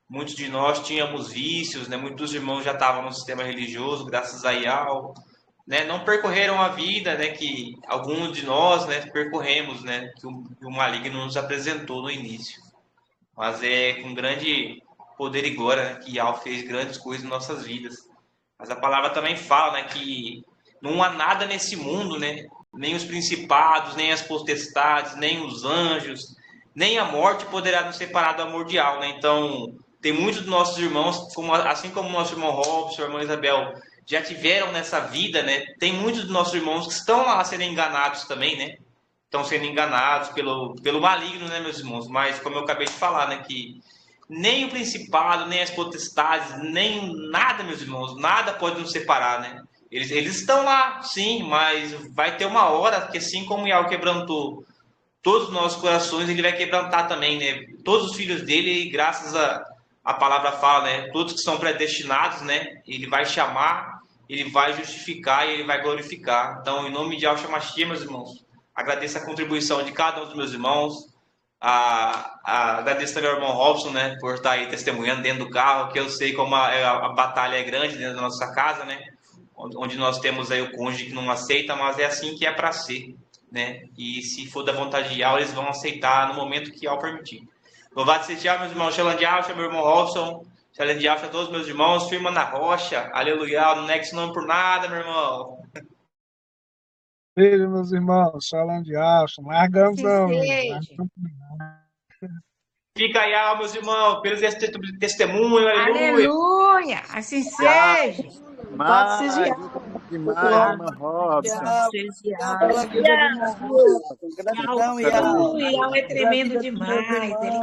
Muitos de nós tínhamos vícios, né? Muitos irmãos já estavam no sistema religioso, graças a Iau, né? Não percorreram a vida, né? Que alguns de nós, né, percorremos, né? Que o maligno nos apresentou no início. Mas é com grande poder e glória, né, que Iau fez grandes coisas em nossas vidas. Mas a palavra também fala, né, que não há nada nesse mundo, né? Nem os principados, nem as potestades, nem os anjos, nem a morte poderá nos separar do amor de Iau, né? Então, tem muitos dos nossos irmãos, assim como o nosso irmão Robson, a irmã Isabel, já tiveram nessa vida, né? Tem muitos dos nossos irmãos que estão lá sendo enganados também, né? Estão sendo enganados pelo maligno, né, meus irmãos? Mas, como eu acabei de falar, né, que nem o principado, nem as potestades, nem nada, meus irmãos, nada pode nos separar, né? Eles estão lá, sim, mas vai ter uma hora que, assim como Iau quebrantou todos os nossos corações, ele vai quebrantar também, né? Todos os filhos dele, graças a palavra fala, né? Todos que são predestinados, né? Ele vai chamar, ele vai justificar e ele vai glorificar. Então, em nome de Yahushua Mashiach, meus irmãos, agradeço a contribuição de cada um dos meus irmãos. Agradeço também ao irmão Robson, né? Por estar aí testemunhando dentro do carro, que eu sei como a batalha é grande dentro da nossa casa, né? Onde nós temos aí o cônjuge que não aceita, mas é assim que é para ser, né? E se for da vontade de Iau, eles vão aceitar no momento que Iau permitir. Louvado seja meus irmãos, Shalom de Yahushua, meu irmão Robson, Shalom de Yahushua a todos meus irmãos, firma na rocha, aleluia, não negue esse nome por nada, meu irmão. Beijo, meus irmãos, Shalom de Yahushua, largamos não. Fica aí, meus irmãos, pelo testemunho, aleluia. Aleluia, assim seja. Pode ser demais, irmã Robson. Gratidão, Iau. Iau é tremendo demais. Ele...